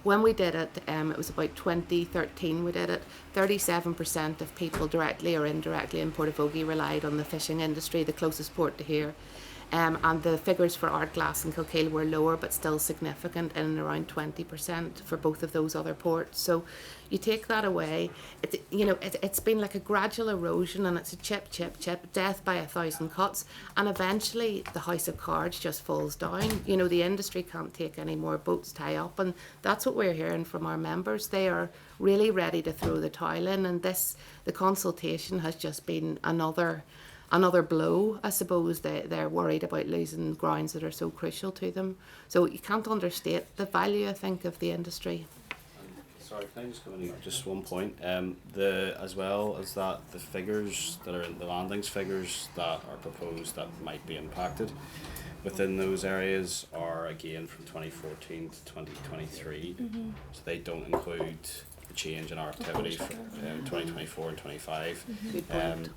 when we did it, it was about 2013 we did it, 37% of people directly or indirectly in Portaferry relied on the fishing industry, the closest port to here. And the figures for Ardglass and Kilkeel were lower but still significant, in and around 20% for both of those other ports. So you take that away, it's been like a gradual erosion, and it's a chip, death by 1,000 cuts, and eventually the house of cards just falls down. You know, the industry can't take any more, boats tie up, and that's what we're hearing from our members. They are really ready to throw the towel in, and the consultation has just been another blow. I suppose they're worried about losing grounds that are so crucial to them. So you can't understate the value, I think, of the industry. Sorry, can I just go in just one point? As well as that, the figures that are in the landings figures that are proposed that might be impacted within those areas are again from 2014 to 2023. Mm-hmm. So they don't include the change in our activity for 2024 and 25. Mm-hmm.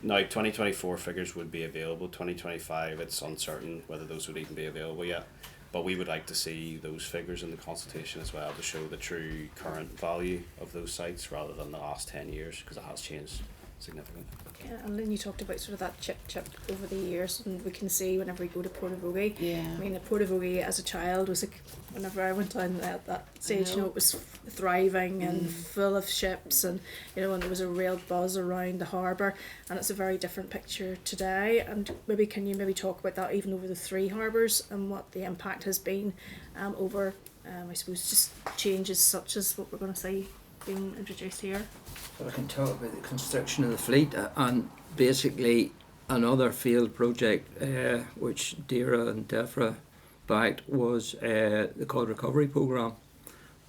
Now, 2024 figures would be available. 2025, it's uncertain whether those would even be available yet. But we would like to see those figures in the consultation as well to show the true current value of those sites rather than the last 10 years, because it has changed significantly. Yeah, and then you talked about sort of that chip over the years, and we can see whenever we go to Portaferry. Yeah. I mean, the Portaferry as a child was like, whenever I went down at that stage, you know, it was thriving and full of ships, and you know, and there was a real buzz around the harbour, and it's a very different picture today. And can you talk about that even over the 3 harbours and what the impact has been over, I suppose, just changes such as what we're going to see being introduced here. So I can talk about the construction of the fleet and basically another field project which DERA and DEFRA backed was the cod recovery programme,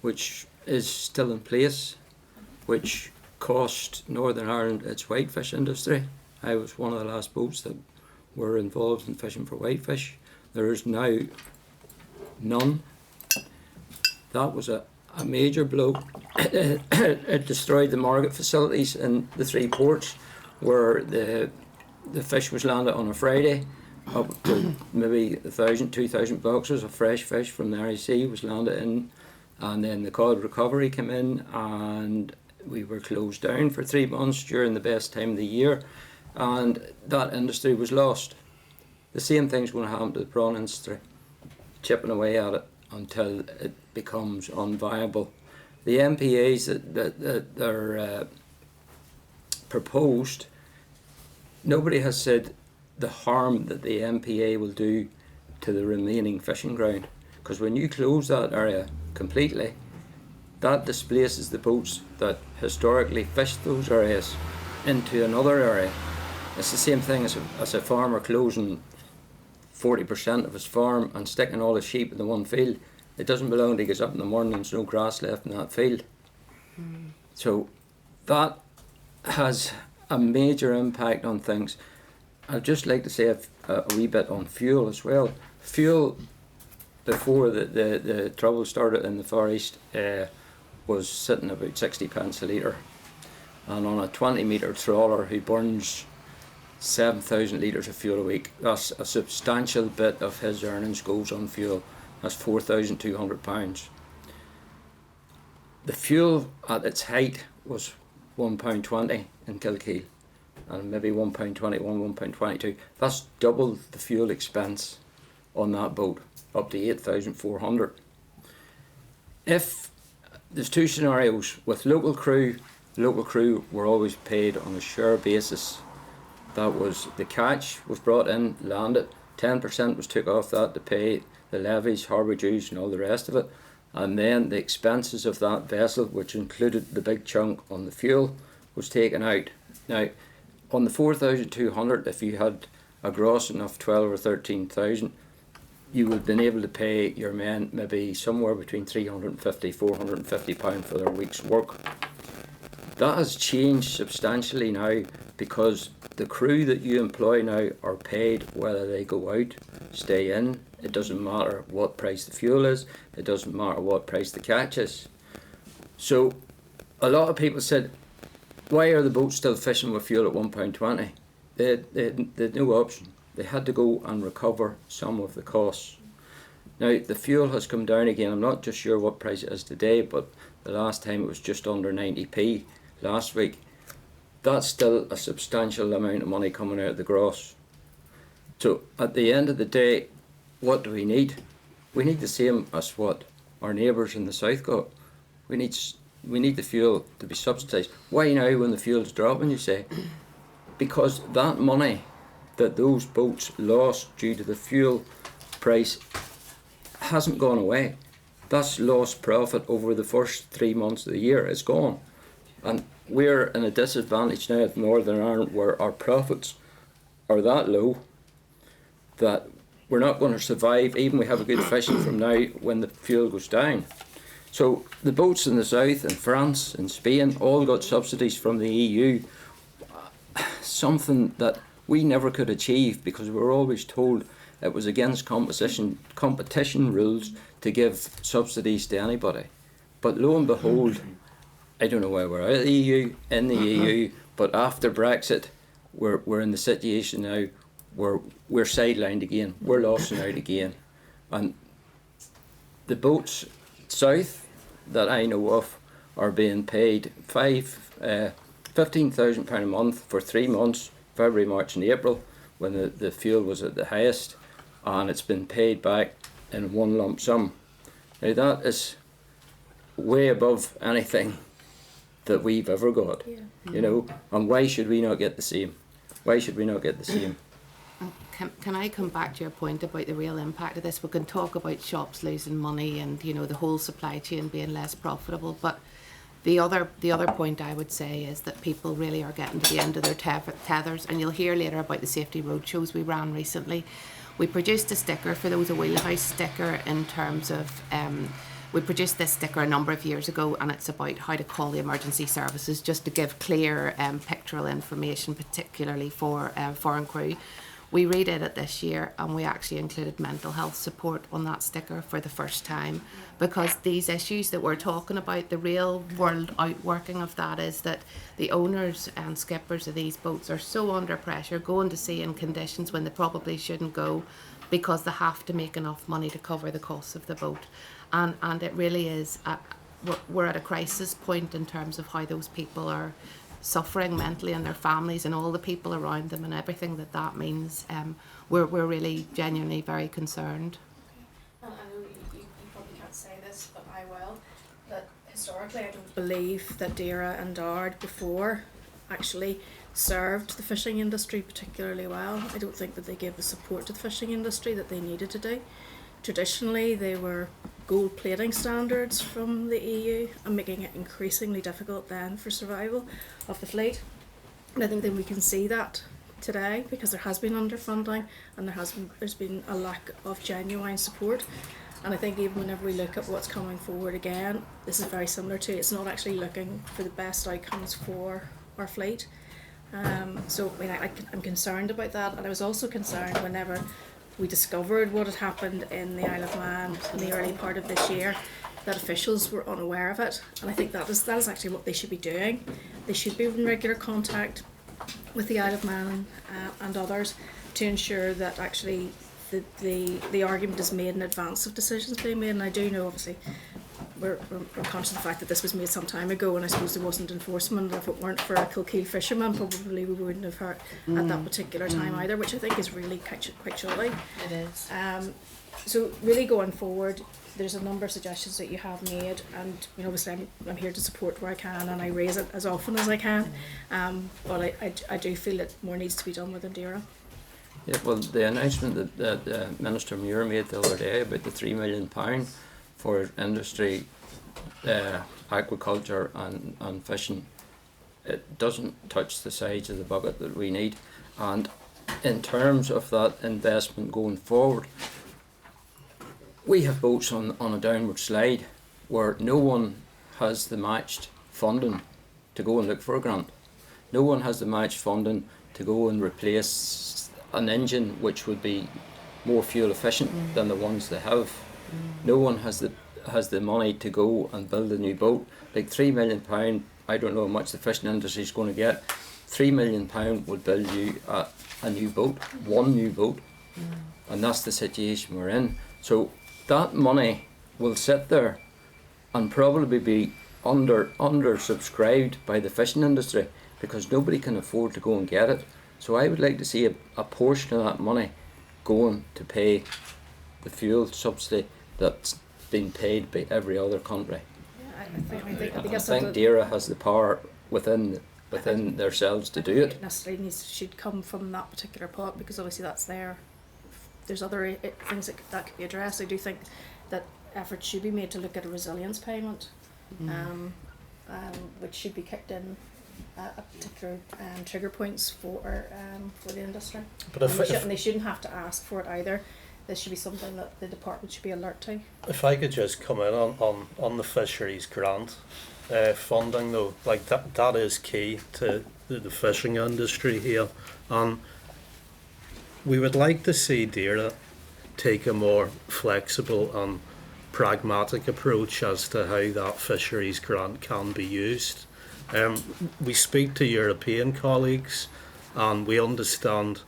which is still in place, which cost Northern Ireland its whitefish industry. I was one of the last boats that were involved in fishing for whitefish. There is now none. That was a major blow. It destroyed the market facilities in the 3 ports where the fish was landed on a Friday. Up to maybe 1,000, 2,000 boxes of fresh fish from the REC was landed in, and then the cod recovery came in, and we were closed down for 3 months during the best time of the year, and that industry was lost. The same thing's going to happen to the prawn industry, chipping away at it until it becomes unviable. The MPAs that are proposed, nobody has said the harm that the MPA will do to the remaining fishing ground. Because when you close that area completely, that displaces the boats that historically fished those areas into another area. It's the same thing as a farmer closing 40% of his farm and sticking all his sheep in the one field. It doesn't belong till he gets up in the morning and there's no grass left in that field. So that has a major impact on things. I'd just like to say a wee bit on fuel as well. Fuel, before the trouble started in the Far East, was sitting about 60 pence a litre. And on a 20-metre trawler who burns 7,000 litres of fuel a week, that's a substantial bit of his earnings goes on fuel. That's £4,200. The fuel at its height was £1.20 in Kilkeel, and maybe £1.21, £1.22. That's double the fuel expense on that boat, up to 8,400. If there's two scenarios with local crew were always paid on a share basis. That was, the catch was brought in, landed, 10% was took off that to pay the levies, harbour dues and all the rest of it, and then the expenses of that vessel, which included the big chunk on the fuel, was taken out. Now, on the 4,200, if you had a gross enough 12 or 13,000, you would have been able to pay your men maybe somewhere between £350, £450 for their week's work. That has changed substantially now, because the crew that you employ now are paid whether they go out, stay in. It doesn't matter what price the fuel is. It doesn't matter what price the catch is. So a lot of people said, why are the boats still fishing with fuel at £1.20? They had no option. They had to go and recover some of the costs. Now the fuel has come down again. I'm not just sure what price it is today, but the last time it was just under 90p last week. That's still a substantial amount of money coming out of the gross. So at the end of the day, what do we need? We need the same as what our neighbours in the south got. We need the fuel to be subsidised. Why now when the fuel's dropping, you say? Because that money that those boats lost due to the fuel price hasn't gone away. That's lost profit over the first 3 months of the year. It's gone. And we're in a disadvantage now of Northern Ireland, where our profits are that low that we're not going to survive, even we have a good fishing from now, when the fuel goes down. So the boats in the south, in France, in Spain, all got subsidies from the EU, something that we never could achieve because we were always told it was against competition rules to give subsidies to anybody. But lo and behold, I don't know why we're out of the EU, in the EU, but after Brexit, we're in the situation now where we're sidelined again. We're losing out again. And the boats south that I know of are being paid £15,000 a month for 3 months, February, March and April, when the fuel was at the highest, and it's been paid back in one lump sum. Now that is way above anything that we've ever got, you know, and why should we not get the same? Why should we not get the same? Can I come back to your point about the real impact of this? We can talk about shops losing money and, you know, the whole supply chain being less profitable, but the other point I would say is that people really are getting to the end of their tethers, and you'll hear later about the safety road shows we ran recently. We produced a sticker, for those a wheelhouse sticker, in terms of we produced this sticker a number of years ago, and it's about how to call the emergency services, just to give clear pictorial information, particularly for foreign crew. We redid it this year, and we actually included mental health support on that sticker for the first time, because these issues that we're talking about, the real world outworking of that is that the owners and skippers of these boats are so under pressure, going to sea in conditions when they probably shouldn't go, because they have to make enough money to cover the costs of the boat. And it really is, we're at a crisis point in terms of how those people are suffering mentally, and their families and all the people around them and everything that means. We're really genuinely very concerned. I know you probably can't say this, but I will. That historically, I don't believe that Dara and Dard before actually served the fishing industry particularly well. I don't think that they gave the support to the fishing industry that they needed to do. traditionally they were gold plating standards from the EU and making it increasingly difficult then for survival of the fleet. And I think that we can see that today because there has been underfunding and there's been a lack of genuine support. And I think even whenever we look at what's coming forward again, this is very similar to, it's not actually looking for the best outcomes for our fleet. So I mean, I'm concerned about that, and I was also concerned whenever we discovered what had happened in the Isle of Man in the early part of this year, that officials were unaware of it. And I think that is actually what they should be doing. They should be in regular contact with the Isle of Man and others to ensure that actually the argument is made in advance of decisions being made. And I do know, obviously, we're conscious of the fact that this was made some time ago, and I suppose there wasn't enforcement. If it weren't for Kilkeel fishermen, probably we wouldn't have heard at that particular time either, which I think is really quite shoddy. It is. So really going forward, there's a number of suggestions that you have made, and you know, obviously I'm here to support where I can, and I raise it as often as I can. But I do feel that more needs to be done with Indira. Yeah, well, the announcement that Minister Muir made the other day about the £3 million for industry, aquaculture and fishing, it doesn't touch the size of the bucket that we need. And in terms of that investment going forward, we have boats on a downward slide where no one has the matched funding to go and look for a grant. No one has the matched funding to go and replace an engine which would be more fuel efficient than the ones they have. No one has the money to go and build a new boat. Like £3 million, I don't know how much the fishing industry is going to get. £3 million would build you a new boat, one new boat, and that's the situation we're in. So that money will sit there and probably be undersubscribed by the fishing industry because nobody can afford to go and get it. So I would like to see a portion of that money going to pay the fuel subsidy that's been paid by every other country. Yeah, I think DERA has the power within themselves to do it. Necessarily should come from that particular pot because obviously that's there. There's other things that could be addressed. I do think that efforts should be made to look at a resilience payment, which should be kicked in at particular trigger points for the industry. But they shouldn't have to ask for it either. This should be something that the department should be alert to. If I could just come in on the fisheries grant funding though, like that is key to the fishing industry here, and we would like to see DERA take a more flexible and pragmatic approach as to how that fisheries grant can be used. We speak to European colleagues and we understand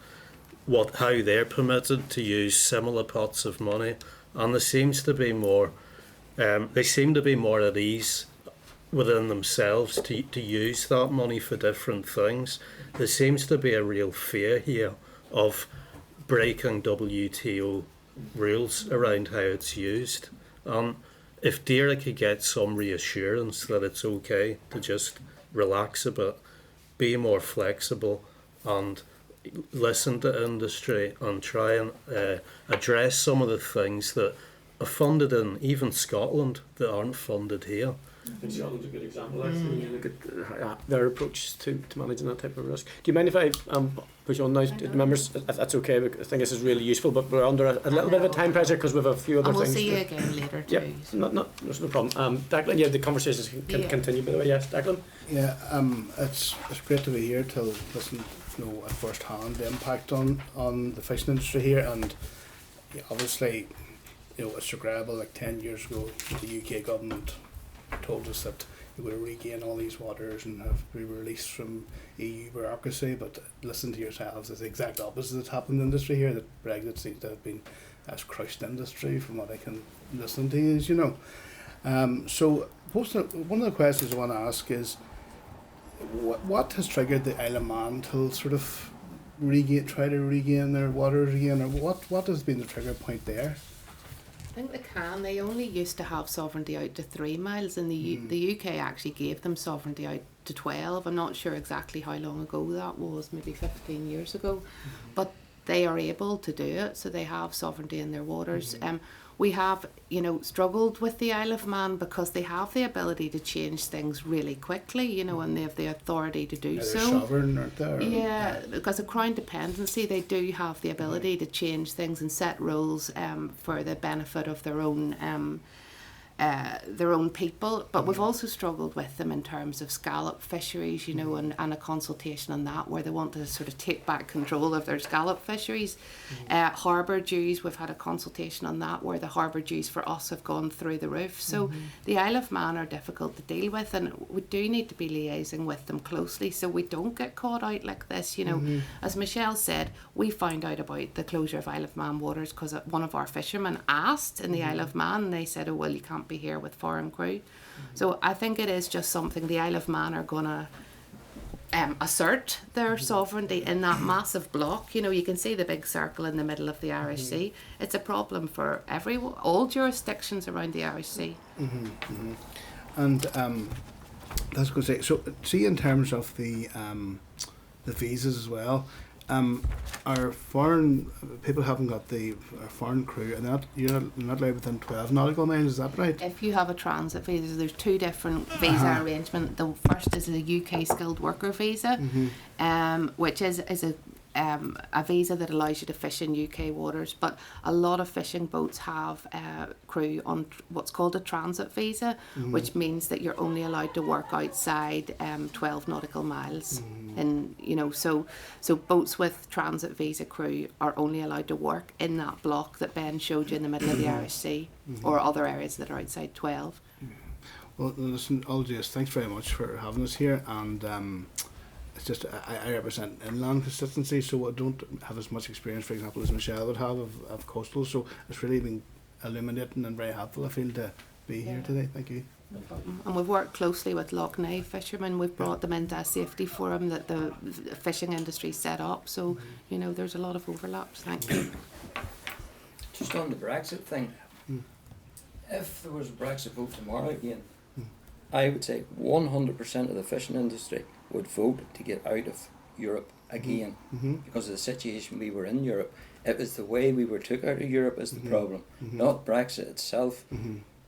how they're permitted to use similar pots of money, and there seems to be more they seem to be more at ease within themselves to use that money for different things. There seems to be a real fear here of breaking WTO rules around how it's used. If DERA could get some reassurance that it's okay to just relax a bit, be more flexible and listen to industry and try and address some of the things that are funded in even Scotland that aren't funded here. I think Scotland's a good example actually when you look at their approach to managing that type of risk. Do you mind if I push on now to the members? That's okay, because I think this is really useful, but we're under a little bit of a time pressure because we have a few other and we'll things. See you again later too. Yeah, there's no problem. Declan, yeah, the conversations can continue by the way. Yes, Declan? Yeah, it's great to be here to listen, at first hand the impact on the fishing industry here, and obviously, it's regrettable. Like 10 years ago, the UK government told us that you would regain all these waters and be released from EU bureaucracy, but listen to yourselves, it's the exact opposite that's happened in the industry here. That Brexit seems to have been as crushed industry from what I can listen to is, So one of the questions I want to ask is what has triggered the Isle of Man to sort of try to regain their waters again, or what has been the trigger point there? I think they only used to have sovereignty out to 3 miles, and the UK actually gave them sovereignty out to 12. I'm not sure exactly how long ago that was, maybe 15 years ago, but they are able to do it, so they have sovereignty in their waters. we have, you know, struggled with the Isle of Man because they have the ability to change things really quickly, you know, and they have the authority to do Yeah, so. they're sovereign, aren't they? Or- Yeah, because of Crown dependency, they do have the ability to change things and set rules for the benefit of their own people, but we've also struggled with them in terms of scallop fisheries, you know, and a consultation on that where they want to sort of take back control of their scallop fisheries. Harbour dues, we've had a consultation on that where the harbour dues for us have gone through the roof. So the Isle of Man are difficult to deal with, and we do need to be liaising with them closely so we don't get caught out like this, you know. As Michelle said, we found out about the closure of Isle of Man waters because one of our fishermen asked in the Isle of Man, and they said, oh well, you can't be here with foreign crew. So I think it is just something the Isle of Man are going to assert their sovereignty in that massive block. You know, you can see the big circle in the middle of the Irish Sea. It's a problem for all jurisdictions around the Irish Sea. And that's going to say. So, see, in terms of the visas as well, our foreign people haven't got the foreign crew, and you're not allowed within 12 nautical miles. Is that right? If you have a transit visa, there's two different visa arrangements. The first is a UK skilled worker visa, which is a visa that allows you to fish in UK waters, but a lot of fishing boats have crew on what's called a transit visa, which means that you're only allowed to work outside 12 nautical miles. And you know, so boats with transit visa crew are only allowed to work in that block that Ben showed you in the middle of the Irish Sea, or other areas that are outside 12. Well, listen, Algiers, thanks very much for having us here, and it's just I represent inland consistency, so I don't have as much experience, for example, as Michelle would have of coastal, so it's really been illuminating and very helpful, I feel, to be here today. Thank you. No problem. And we've worked closely with Lough Neagh fishermen. We've brought them into a safety forum that the fishing industry set up, so you know, there's a lot of overlaps. Thank you. Just on the Brexit thing, if there was a Brexit vote tomorrow again, I would say 100% of the fishing industry would vote to get out of Europe again because of the situation we were in Europe. It was the way we were took out of Europe is the problem, not Brexit itself.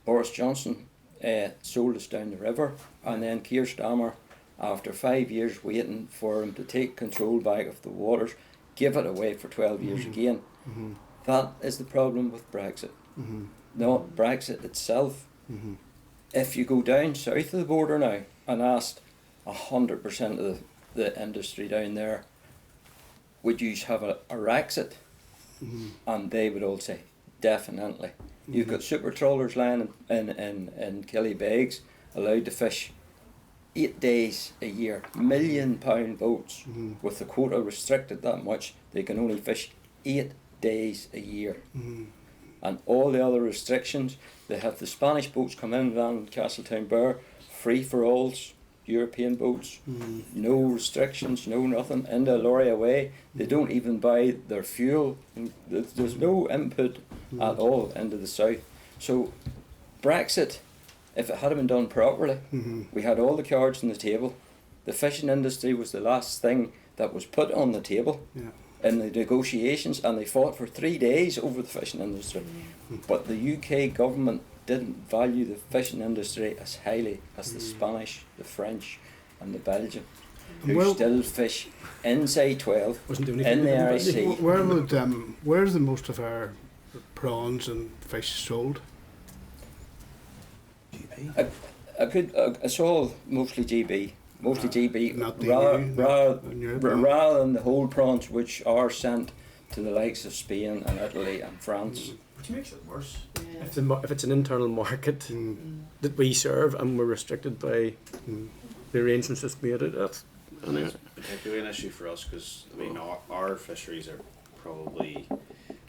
Boris Johnson sold us down the river, and then Keir Starmer, after 5 years waiting for him to take control back of the waters, give it away for 12 years again. That is the problem with Brexit, not Brexit itself. If you go down south of the border now and asked 100% of the industry down there, would you have a Brexit? And they would all say, definitely. You've got super trawlers lying in Killybegs, allowed to fish 8 days a year, £1 million boats, with the quota restricted that much, they can only fish 8 days a year. And all the other restrictions, they have the Spanish boats come in around Castletown Bar, free for alls, European boats, no restrictions, no nothing, into Lauria Way. They don't even buy their fuel. There's no input at all into the south. So Brexit, if it had been done properly, we had all the cards on the table. The fishing industry was the last thing that was put on the table in the negotiations, and they fought for 3 days over the fishing industry. But the UK government didn't value the fishing industry as highly as the Spanish, the French and the Belgian, who still fish inside 12 in the Irish Sea. Where's the most of our prawns and fish sold? It's all mostly GB. Mostly GB, Not the rather than the whole prawns which are sent to the likes of Spain and Italy and France. Which makes it worse. If it's an internal market that we serve and we're restricted by the arrangements that's made it, that's it's particularly an issue for us because I mean our fisheries are probably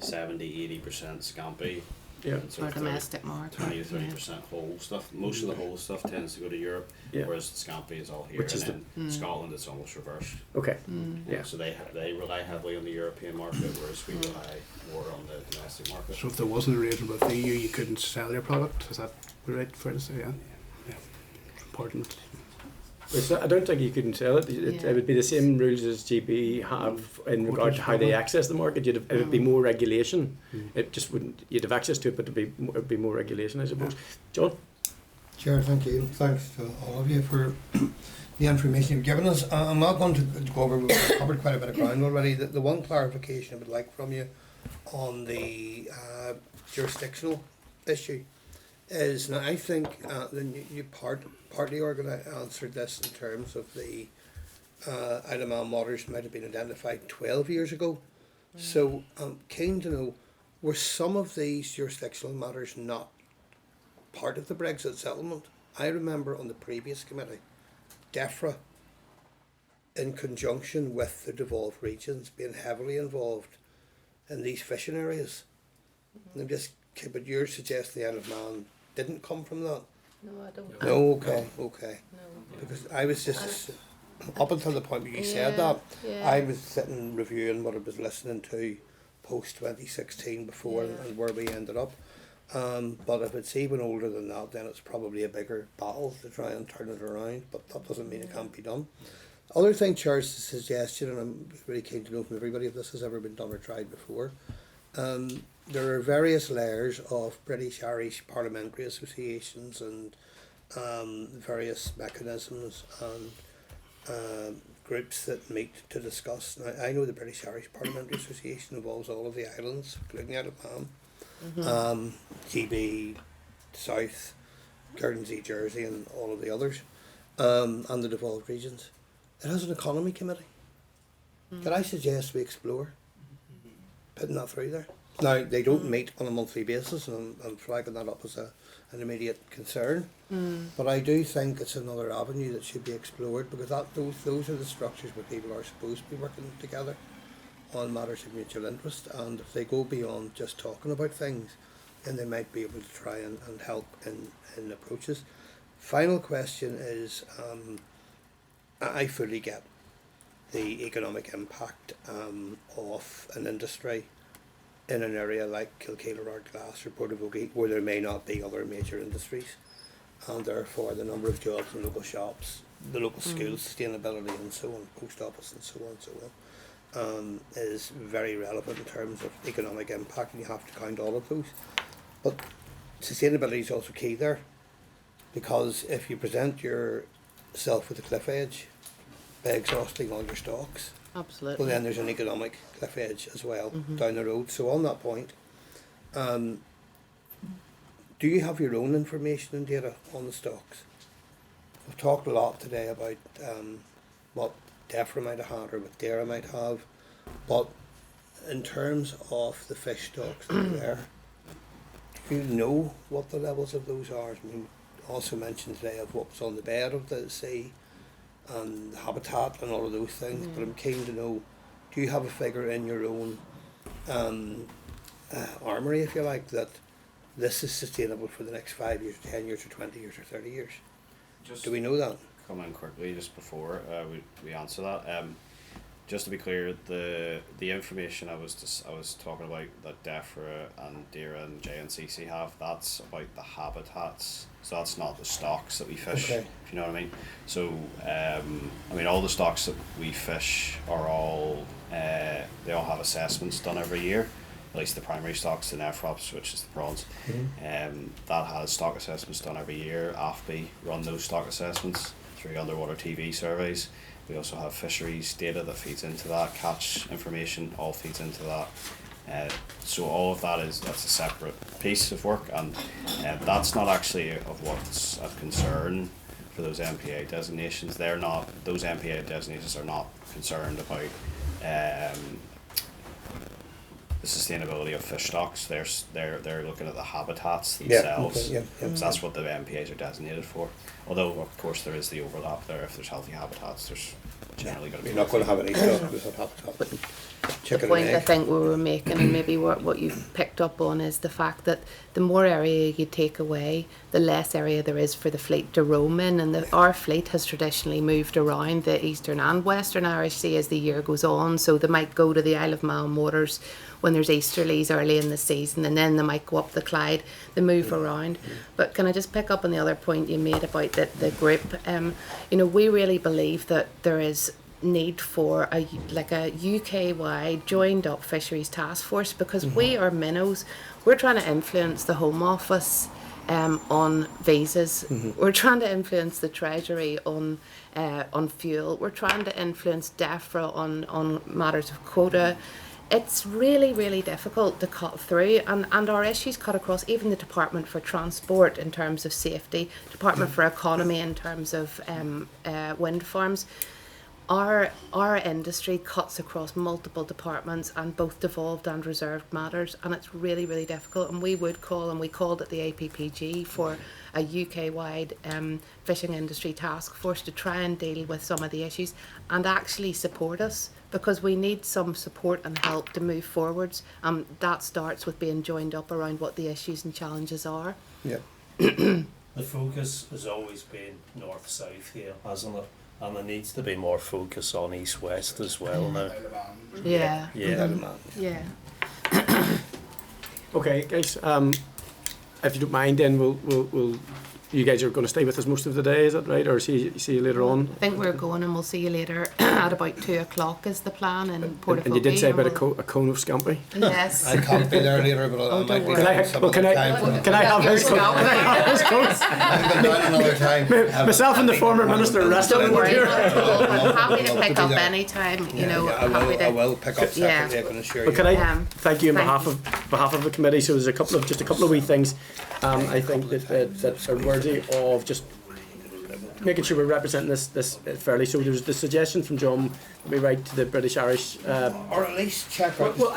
70-80% scampi. Or domestic market. 20 to 30% whole stuff. Most of the whole stuff tends to go to Europe, whereas the scampi is all here. Which is and in Scotland, it's almost reversed. Okay. So they rely heavily on the European market, whereas we rely more on the domestic market. So if there wasn't a arrangement with the EU, you couldn't sell your product. Is that right? Fair to say, yeah. Important. Which I don't think you couldn't sell it. It would be the same rules as GB have in regard to how they access the market. It would be more regulation. It just wouldn't. You'd have access to it, but it'd be more regulation, I suppose. John. Chair, thank you. Thanks to all of you for the information you've given us. I'm not going to go over, we've covered quite a bit of ground already. The one clarification I would like from you on the jurisdictional issue is, now I think that you partly answered this in terms of the Isle of Man waters might have been identified 12 years ago. So I'm keen to know, were some of these jurisdictional matters not part of the Brexit settlement? I remember on the previous committee, DEFRA, in conjunction with the devolved regions, being heavily involved in these fishing areas. And I'm just, but you're suggesting the Isle of Man didn't come from that? No, I don't. No, okay. No. Because I was just, up until the point where you said that, I was sitting reviewing what I was listening to post 2016 before and where we ended up. But if it's even older than that, then it's probably a bigger battle to try and turn it around, but that doesn't mean it can't be done. Other thing, Chair, is a suggestion, and I'm really keen to know from everybody if this has ever been done or tried before. There are various layers of British-Irish parliamentary associations and various mechanisms and groups that meet to discuss. Now, I know the British-Irish Parliamentary Association involves all of the islands, including Isle of Man, GB, South, Guernsey, Jersey, and all of the others, and the devolved regions. It has an economy committee. Could I suggest we explore putting that through there? Now, they don't meet on a monthly basis, and I'm flagging that up as an immediate concern, but I do think it's another avenue that should be explored, because those are the structures where people are supposed to be working together on matters of mutual interest, and if they go beyond just talking about things, then they might be able to try and help in approaches. Final question is, I fully get the economic impact of an industry in an area like Kilkeel or Ardglass or Portaferry, where there may not be other major industries, and therefore the number of jobs in local shops, the local schools, sustainability and so on, post office and so on and so on, is very relevant in terms of economic impact, and you have to count all of those. But sustainability is also key there, because if you present yourself with a cliff edge by exhausting all your stocks, Absolutely. well, then there's an economic cliff edge as well down the road. So on that point, do you have your own information and data on the stocks? We've talked a lot today about what DEFRA might have had or what DERA might have, but in terms of the fish stocks that are there, do you know what the levels of those are? I mean, also mentioned today of what's on the bed of the sea and the habitat and all of those things, but I'm keen to know, do you have a figure in your own armoury, if you like, that this is sustainable for the next 5 years, 10 years or 20 years or 30 years? Just Do we know that? come in quickly just before we answer that. Just to be clear, the information I was talking about that DEFRA and DERA and JNCC have, that's about the habitats. So that's not the stocks that we fish, Okay. if you know what I mean. So I mean, all the stocks that we fish are all they all have assessments done every year. At least the primary stocks, the nephrops, which is the prawns, that has stock assessments done every year. AFBI run those stock assessments through underwater TV surveys. We also have fisheries data that feeds into that, catch information all feeds into that. So all of that's a separate piece of work, and that's not actually of what's of concern for those MPA designations. Those MPA designations are not concerned about the sustainability of fish stocks. They're looking at the habitats themselves. Yeah, okay, So that's what the MPAs are designated for. Although of course there is the overlap there. If there's healthy habitats, there's generally going to be. You're not going to have any stock without habitat. The Chicken point and I egg. think we were making, and maybe what you've picked up on, is the fact that the more area you take away, the less area there is for the fleet to roam in. And our fleet has traditionally moved around the eastern and western Irish Sea as the year goes on. So they might go to the Isle of Man waters when there's easterlies early in the season, and then they might go up the Clyde, they move around. But can I just pick up on the other point you made about the group? You know, we really believe that there is need for a UK-wide joined up fisheries task force, because we are minnows. We're trying to influence the Home Office on visas. We're trying to influence the Treasury on fuel. We're trying to influence DEFRA on matters of quota. It's really, really difficult to cut through, and our issues cut across even the Department for Transport in terms of safety, Department for Economy in terms of wind farms. Our industry cuts across multiple departments and both devolved and reserved matters, and it's really, really difficult. And we would call, and we called at the APPG for a UK-wide fishing industry task force to try and deal with some of the issues and actually support us, because we need some support and help to move forwards. That starts with being joined up around what the issues and challenges are. Yeah. The focus has always been north-south here, hasn't it? And there needs to be more focus on east-west as well now. Yeah. Yeah. Okay, guys. If you don't mind, then we'll you guys are going to stay with us most of the day, is that right? Or see you later on? I think we're going, and we'll see you later at about 2:00 is the plan in Portaferry. And you did say about a cone of scampi. Yes. I can't be there later, but I might be don't there some other time. Can I have his cone? Can I have his cone? I'll be down another time. Myself and the former minister rested Don't in worry, here. I'm happy to Love pick to be up there. any time. You know, Yeah, I will pick up Yeah. separately, I can assure But you. can I thank you on Thank behalf of the committee? So there's a couple of wee things. I think that are worthy of just making sure we're representing this fairly. So there's the suggestion from John that we write to the British Irish. Or at least check out. Well,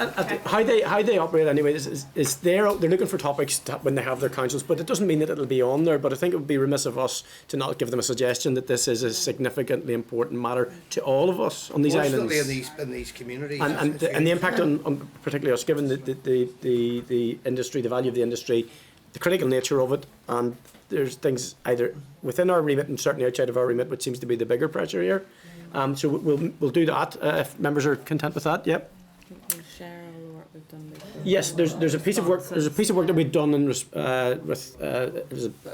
how they operate anyway is they're looking for topics when they have their councils, but it doesn't mean that it'll be on there. But I think it would be remiss of us to not give them a suggestion that this is a significantly important matter to all of us on these islands. Fortunately in these communities. And the impact on particularly us, given the industry, the value of the industry, the critical nature of it, and there's things either within our remit and certainly outside of our remit, which seems to be the bigger pressure here. So we'll do that if members are content with that. Yep. Share all the work we've done before. Yes, there's a piece of work. There's a piece of work that we've done in with it was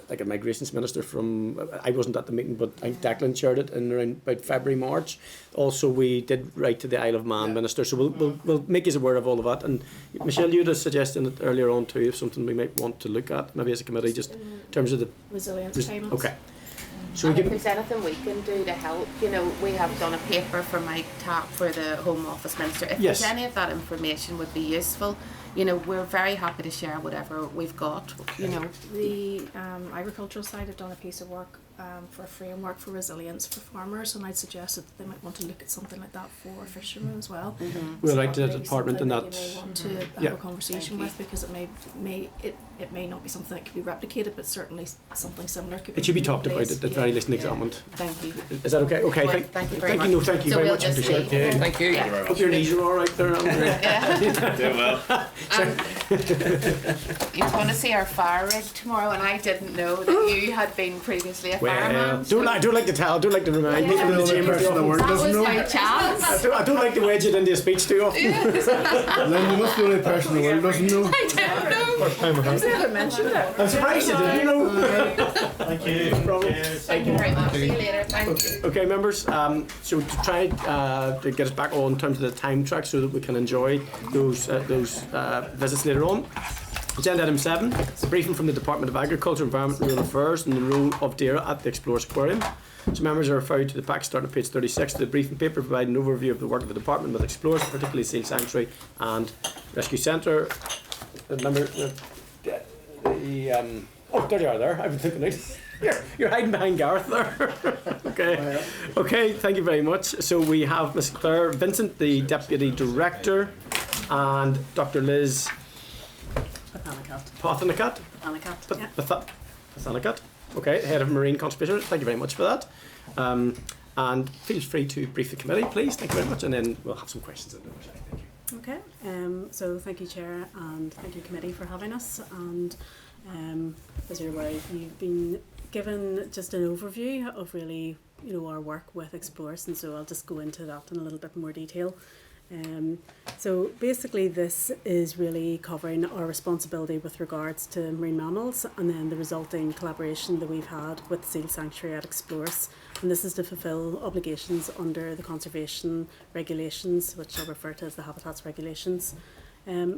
like a migrations minister from. I wasn't at the meeting, but I think Declan shared it in around about February, March. Also, we did write to the Isle of Man minister, so we'll make you aware of all of that. And Michelle, you had a suggestion it earlier on too of something we might want to look at, maybe as a committee, just in terms of the Resilience payments. Okay. So And we if give. there's anything we can do to help, you know, we have done a paper for Mike Tapp for the Home Office Minister. If Yes. there's any of that information would be useful, you know, we're very happy to share whatever we've got, you know. The agricultural side have done a piece of work for a framework for resilience for farmers, and I'd suggest that they might want to look at something like that for fishermen as well. We'll So write to that the may be department something and that you may want to Yeah. have a conversation with, because it may not be something that could be replicated, but certainly something similar could be. It should be put in talked about place. at the very least and examined. Thank you. Is that okay? Okay. Well, thank you very much. No, thank you So very we'll much. just Appreciate leave. it. Thank you. Thank you very Hope much. your knees are all right there. Alan. Doing well. You're going to see our fire rig tomorrow, and I didn't know that you had been previously a fireman. Don't like to tell. Don't like to remind me. Yeah. From the The only chamber person too that often. worked That doesn't was know. my chance. I don't like to wedge it into a speech too often. Lynn, you must be the only person in the world doesn't know. I didn't know. Who's ever mentioned it? I'm surprised you didn't know. Thank you. No problem. Thank you very much. See you later. Thank you. Okay, members. So to try to get us back on in terms of the time track, so that we can enjoy those visits later on. Agenda item 7, a briefing from the Department of Agriculture, Environment and Rural Affairs on the role of DAERA at the Explorers Aquarium. So members are referred to the pack starting at page 36 of the briefing paper, providing an overview of the work of the department with explorers, particularly Seal Sanctuary and Rescue Centre. Remember oh, there you are there. I've been thinking out. You're hiding behind Gareth there. Okay. Okay, thank you very much. So we have Miss Claire Vincent, the Deputy Director, and Dr. Liz Pathanakat. Pathanakat. Okay, Head of Marine Conservation. Thank you very much for that. And feel free to brief the committee, please. Thank you very much. And then we'll have some questions in the other side. Thank you. Okay, so thank you, Chair, and thank you, Committee, for having us. And as you're aware, you've been given just an overview of really, you know, our work with Explorers, and so I'll just go into that in a little bit more detail. So basically this is really covering our responsibility with regards to marine mammals and then the resulting collaboration that we've had with the Seal Sanctuary at Explorers. And this is to fulfil obligations under the conservation regulations, which I'll refer to as the habitats regulations.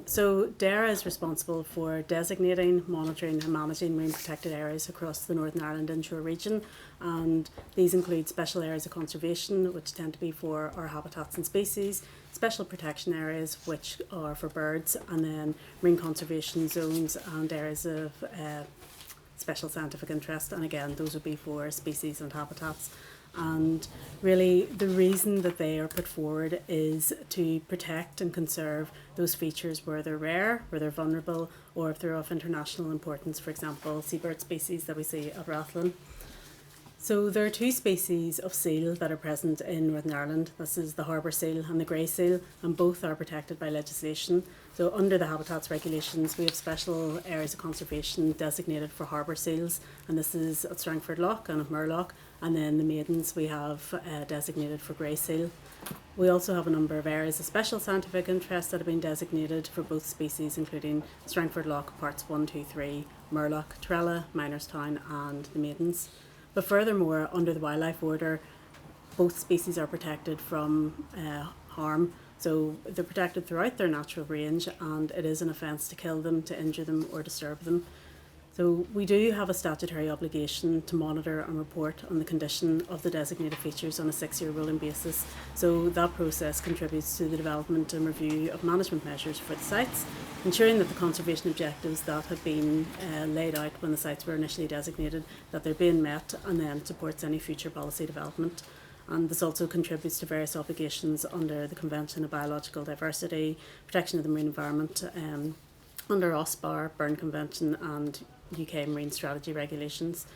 So DARA is responsible for designating, monitoring and managing marine protected areas across the Northern Ireland inshore region, and these include special areas of conservation, which tend to be for our habitats and species, special protection areas, which are for birds, and then marine conservation zones and areas of special scientific interest, and again those would be for species and habitats. And really the reason that they are put forward is to protect and conserve those features where they're rare, where they're vulnerable, or if they're of international importance, for example seabird species that we see at Rathlin. So there are two species of seal that are present in Northern Ireland. This is the harbour seal and the grey seal, and both are protected by legislation. So under the habitats regulations we have special areas of conservation designated for harbour seals, and this is at Strangford Lough and at Murlough, and then the maidens we have designated for grey seal. We also have a number of areas of special scientific interest that have been designated for both species, including Strangford Lough parts 1, 2, 3, Murlough, Trella, Minorstown and the maidens. But furthermore, under the wildlife order, both species are protected from harm. So they're protected throughout their natural range, and it is an offence to kill them, to injure them or disturb them. So we do have a statutory obligation to monitor and report on the condition of the designated features on a 6-year rolling basis. So that process contributes to the development and review of management measures for the sites, ensuring that the conservation objectives that have been laid out when the sites were initially designated, that they're being met, and then supports any future policy development. And this also contributes to various obligations under the Convention of Biological Diversity, Protection of the Marine Environment, under OSPAR, Berne Convention and UK Marine Strategy regulations.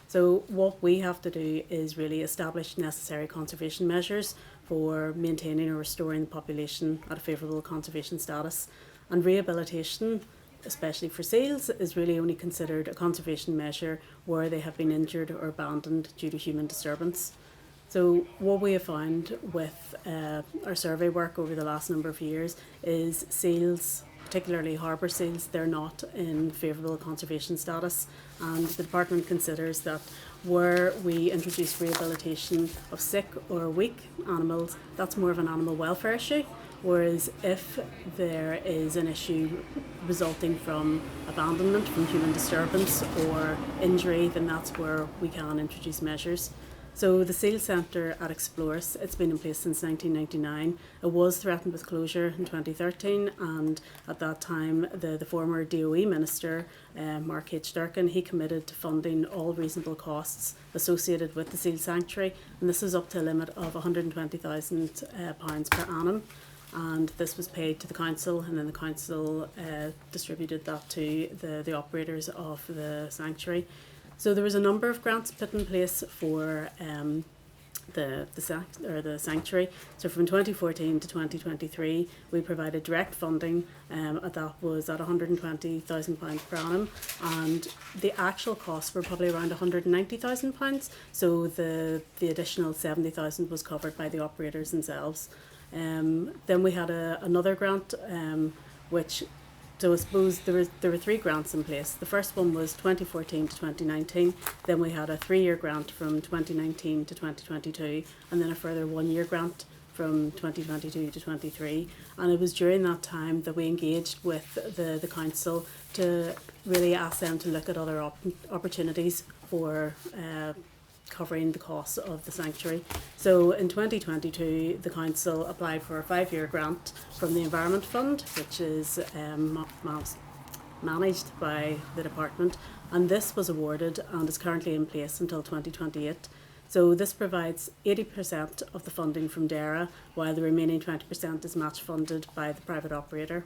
So what we have to do is really establish necessary conservation measures for maintaining or restoring the population at a favourable conservation status. And rehabilitation, especially for seals, is really only considered a conservation measure where they have been injured or abandoned due to human disturbance. So what we have found with our survey work over the last number of years is seals, particularly harbour seals, they're not in favourable conservation status, and the department considers that where we introduce rehabilitation of sick or weak animals, that's more of an animal welfare issue, whereas if there is an issue resulting from abandonment, from human disturbance or injury, then that's where we can introduce measures. So the Seal Centre at Explorers, it's been in place since 1999. It was threatened with closure in 2013, and at that time the former DOE Minister, Mark H. Durkin, he committed to funding all reasonable costs associated with the Seal Sanctuary, and this is up to a limit of £120,000 per annum. And this was paid to the council, and then the council distributed that to the operators of the sanctuary. So there was a number of grants put in place for the sanctuary. So from 2014 to 2023, we provided direct funding, that was at £120,000 per annum, and the actual costs were probably around £190,000. So the additional £70,000 was covered by the operators themselves. Then we had another grant, which. So I suppose there were 3 grants in place. The first one was 2014 to 2019. Then we had a 3-year grant from 2019 to 2022, and then a further 1-year grant from 2022 to 23. And it was during that time that we engaged with the council to really ask them to look at other opportunities for covering the costs of the sanctuary. So in 2022, the council applied for a 5-year grant from the Environment Fund, which is managed by the department, and this was awarded and is currently in place until 2028. So this provides 80% of the funding from DARA, while the remaining 20% is match funded by the private operator.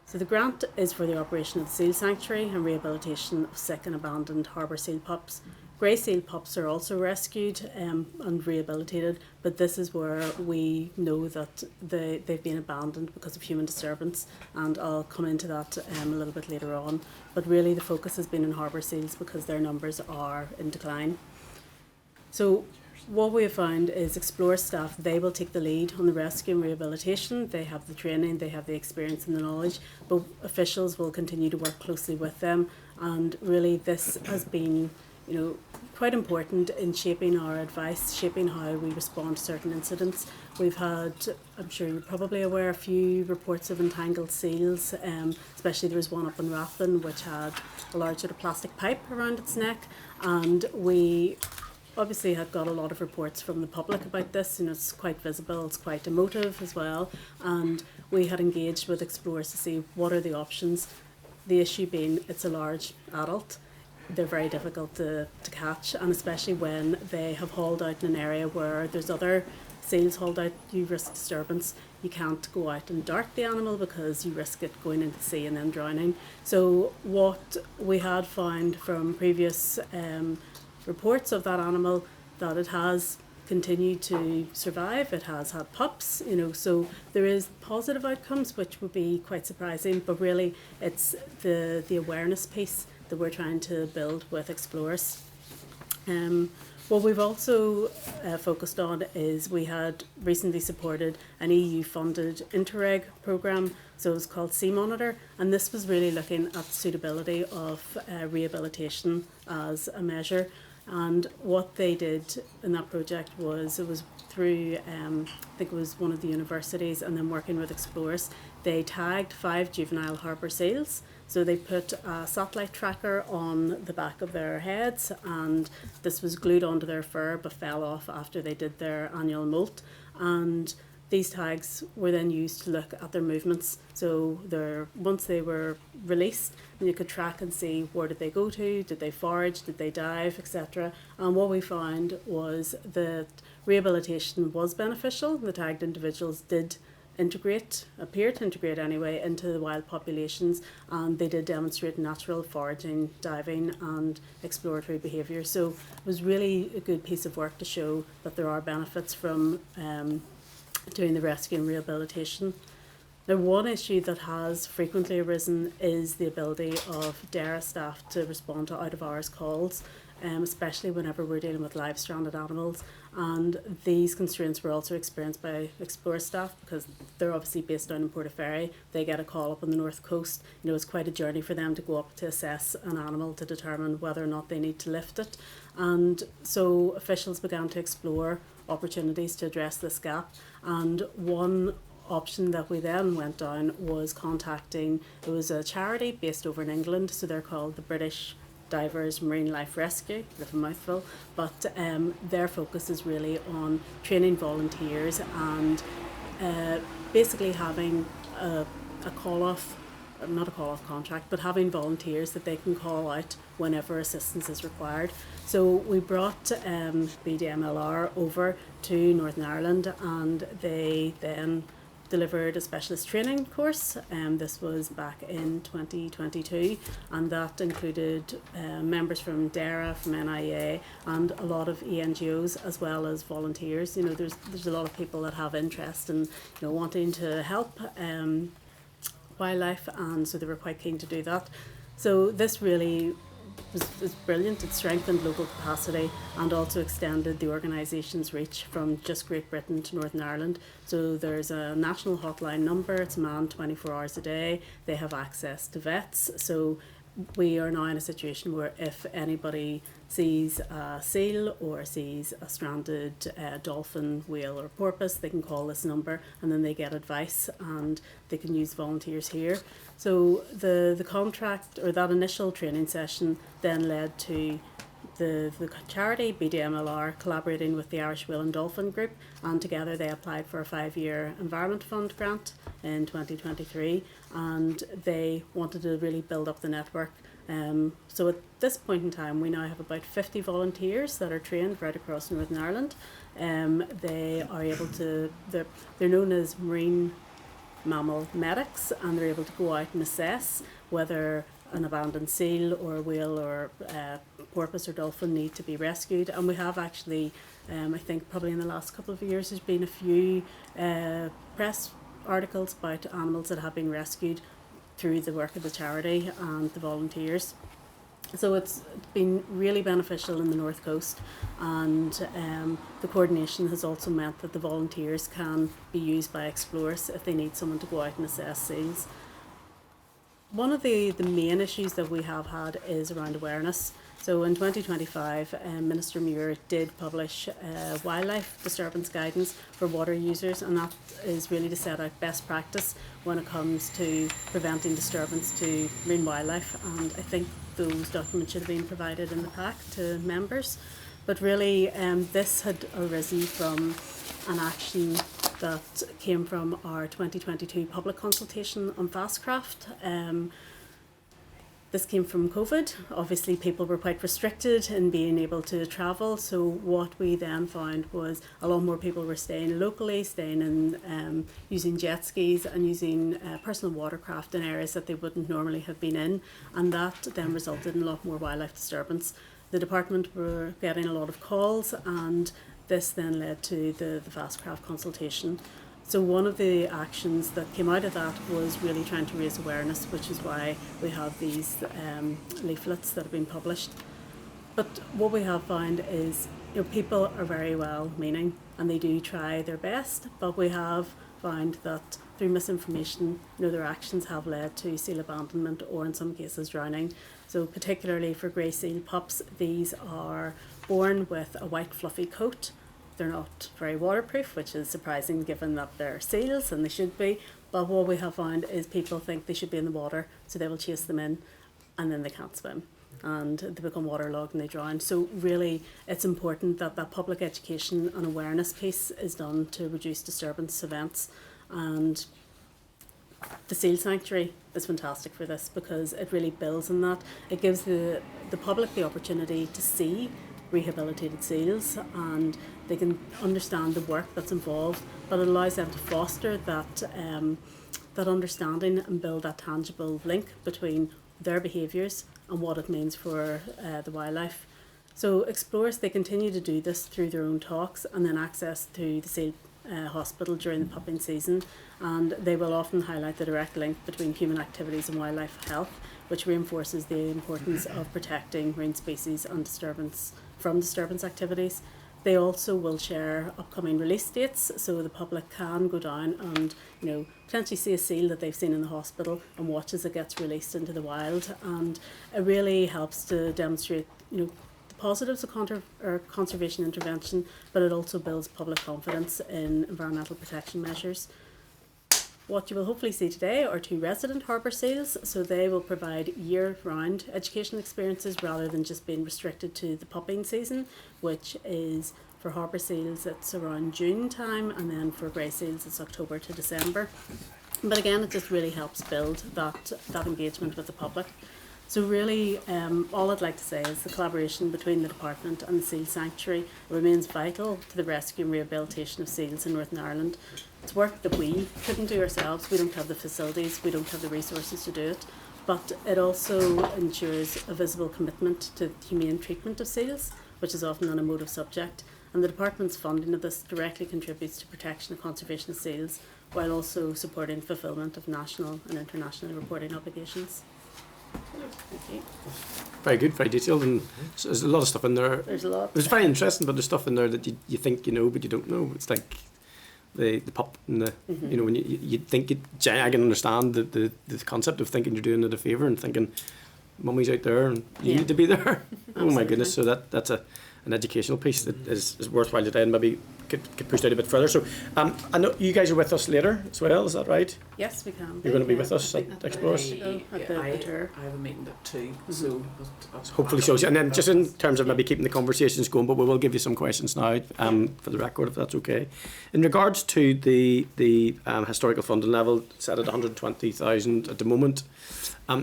So the grant is for the operation of the seal sanctuary and rehabilitation of sick and abandoned harbour seal pups. Grey seal pups are also rescued and rehabilitated, but this is where we know that they've been abandoned because of human disturbance, and I'll come into that a little bit later on. But really the focus has been on harbour seals because their numbers are in decline. So what we have found is Explore staff, they will take the lead on the rescue and rehabilitation. They have the training, they have the experience and the knowledge, but officials will continue to work closely with them. And really this has been, you know, quite important in shaping our advice, shaping how we respond to certain incidents. We've had, I'm sure you're probably aware, a few reports of entangled seals, especially there was one up in Rathlin which had a large sort of plastic pipe around its neck, and we obviously had got a lot of reports from the public about this. You know, it's quite visible, it's quite emotive as well, and we had engaged with explorers to see what are the options. The issue being it's a large adult, they're very difficult to catch, and especially when they have hauled out in an area where there's other seals hauled out, you risk disturbance. You can't go out and dart the animal because you risk it going into the sea and then drowning. So what we had found from previous reports of that animal, that it has continued to survive, it has had pups, you know, so there is positive outcomes, which would be quite surprising, but really it's the awareness piece that we're trying to build with explorers. What we've also focused on is we had recently supported an EU-funded Interreg programme, so it was called Sea Monitor, and this was really looking at the suitability of rehabilitation as a measure. And what they did in that project was, it was through, I think it was one of the universities, and then working with explorers, they tagged 5 juvenile harbour seals. So they put a satellite tracker on the back of their heads, and this was glued onto their fur but fell off after they did their annual molt. And these tags were then used to look at their movements. So once they were released, you could track and see where did they go to, did they forage, did they dive, etc. And what we found was that rehabilitation was beneficial. The tagged individuals did appear to integrate anyway into the wild populations, and they did demonstrate natural foraging, diving and exploratory behaviour. So it was really a good piece of work to show that there are benefits from doing the rescue and rehabilitation. Now, one issue that has frequently arisen is the ability of DERA staff to respond to out-of-hours calls, especially whenever we're dealing with live stranded animals. And these constraints were also experienced by Explorer staff because they're obviously based down in Portaferry. They get a call up on the north coast. You know, it's quite a journey for them to go up to assess an animal to determine whether or not they need to lift it. And so officials began to explore opportunities to address this gap. And one option that we then went down was contacting, it was a charity based over in England, so they're called the British Divers Marine Life Rescue, bit of a mouthful, but their focus is really on training volunteers and basically having a call-off, not a call-off contract, but having volunteers that they can call out whenever assistance is required. So we brought BDMLR over to Northern Ireland, and they then delivered a specialist training course. This was back in 2022, and that included members from DERA, from NIA, and a lot of ENGOs as well as volunteers. You know, there's a lot of people that have interest in, you know, wanting to help wildlife, and so they were quite keen to do that. So this really was brilliant. It strengthened local capacity and also extended the organisation's reach from just Great Britain to Northern Ireland. So there's a national hotline number, it's manned 24 hours a day. They have access to vets. So we are now in a situation where if anybody sees a seal or sees a stranded dolphin, whale or porpoise, they can call this number and then they get advice, and they can use volunteers here. So the contract, or that initial training session, then led to the charity BDMLR collaborating with the Irish Whale and Dolphin Group, and together they applied for a 5-year Environment Fund grant in 2023, and they wanted to really build up the network. So at this point in time, we now have about 50 volunteers that are trained right across Northern Ireland. They are able to, they're known as marine mammal medics, and they're able to go out and assess whether an abandoned seal or a whale or porpoise or dolphin need to be rescued. And we have actually, I think probably in the last couple of years, there's been a few press articles about animals that have been rescued through the work of the charity and the volunteers. So it's been really beneficial in the North Coast, and the coordination has also meant that the volunteers can be used by explorers if they need someone to go out and assess seals. One of the main issues that we have had is around awareness. So in 2025, Minister Muir did publish wildlife disturbance guidance for water users, and that is really to set out best practice when it comes to preventing disturbance to marine wildlife, and I think those documents should have been provided in the pack to members. But really, this had arisen from an action that came from our 2022 public consultation on Fastcraft. This came from COVID. Obviously, people were quite restricted in being able to travel. So what we then found was a lot more people were staying locally, staying in, using jet skis and using personal watercraft in areas that they wouldn't normally have been in. And that then resulted in a lot more wildlife disturbance. The department were getting a lot of calls, and this then led to the Fastcraft consultation. So one of the actions that came out of that was really trying to raise awareness, which is why we have these leaflets that have been published. But what we have found is, people are very well meaning and they do try their best, but we have found that through misinformation, their actions have led to seal abandonment or in some cases drowning. So particularly for grey seal pups, these are born with a white fluffy coat. They're not very waterproof, which is surprising given that they're seals and they should be. But what we have found is people think they should be in the water, so they will chase them in and then they can't swim and they become waterlogged and they drown. So really it's important that that public education and awareness piece is done to reduce disturbance events. And the seal sanctuary is fantastic for this because it really builds on that. It gives the public the opportunity to see rehabilitated seals and they can understand the work that's involved, but it allows them to foster that that understanding and build that tangible link between their behaviours and what it means for the wildlife. So explorers, they continue to do this through their own talks and then access to the seal hospital during the pupping season, and they will often highlight the direct link between human activities and wildlife health, which reinforces the importance of protecting marine species and from disturbance activities. They also will share upcoming release dates, so the public can go down and potentially see a seal that they've seen in the hospital and watch as it gets released into the wild. And it really helps to demonstrate the positives of conservation intervention, but it also builds public confidence in environmental protection measures. What you will hopefully see today are 2 resident harbour seals, so they will provide year-round educational experiences rather than just being restricted to the pupping season, which is for harbour seals it's around June time, and then for grey seals it's October to December. But again, it just really helps build that engagement with the public. So really, all I'd like to say is the collaboration between the department and the seal sanctuary remains vital to the rescue and rehabilitation of seals in Northern Ireland. It's work that we couldn't do ourselves. We don't have the facilities, we don't have the resources to do it, but it also ensures a visible commitment to the humane treatment of seals, which is often an emotive subject, and the department's funding of this directly contributes to protection and conservation of seals, while also supporting fulfilment of national and international reporting obligations. Thank you. Very good, very detailed, and there's a lot of stuff in there. There's a lot. It's very interesting, but there's stuff in there that you think you know, but you don't know. It's like the pup and the when you think I can understand the concept of thinking you're doing it a favour and thinking mummy's out there and you need to be there. Oh my goodness! So that's an educational piece that is worthwhile today and maybe get pushed out a bit further. So I know you guys are with us later as well. Is that right? Yes, we can. You're going to be with us at Explorers. At the tour. I have a meeting at 2, so Hopefully so. And then just in terms of maybe keeping the conversations going, but we will give you some questions now for the record, if that's okay. In regards to the historical funding level set at 120,000 at the moment,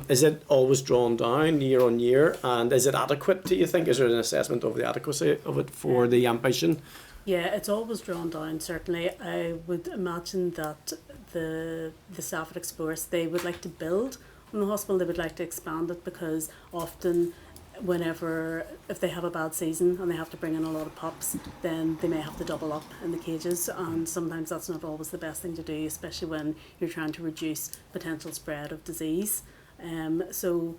is it always drawn down year on year, and is it adequate, do you think? Is there an assessment of the adequacy of it for the ambition? Yeah, it's always drawn down, certainly. I would imagine that the staff at Explorers, they would like to build on the hospital, they would like to expand it, because often if they have a bad season and they have to bring in a lot of pups, then they may have to double up in the cages, and sometimes that's not always the best thing to do, especially when you're trying to reduce potential spread of disease. So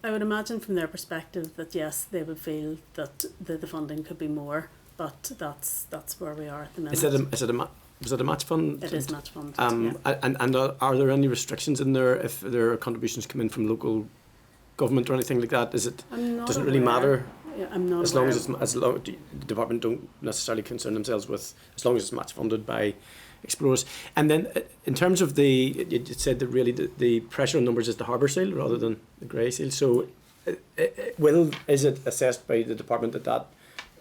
I would imagine from their perspective that yes, they would feel that the funding could be more, but that's where we are at the minute. Was it a match fund? It is match funded. And are there any restrictions in there if there are contributions come in from local government or anything like that? Does it really matter? Yeah, I'm not as aware. long as the department don't necessarily concern themselves with, as long as it's match funded by explorers. And then in terms of you said that really the pressure on numbers is the harbour seal rather than the grey seal. So is it assessed by the department that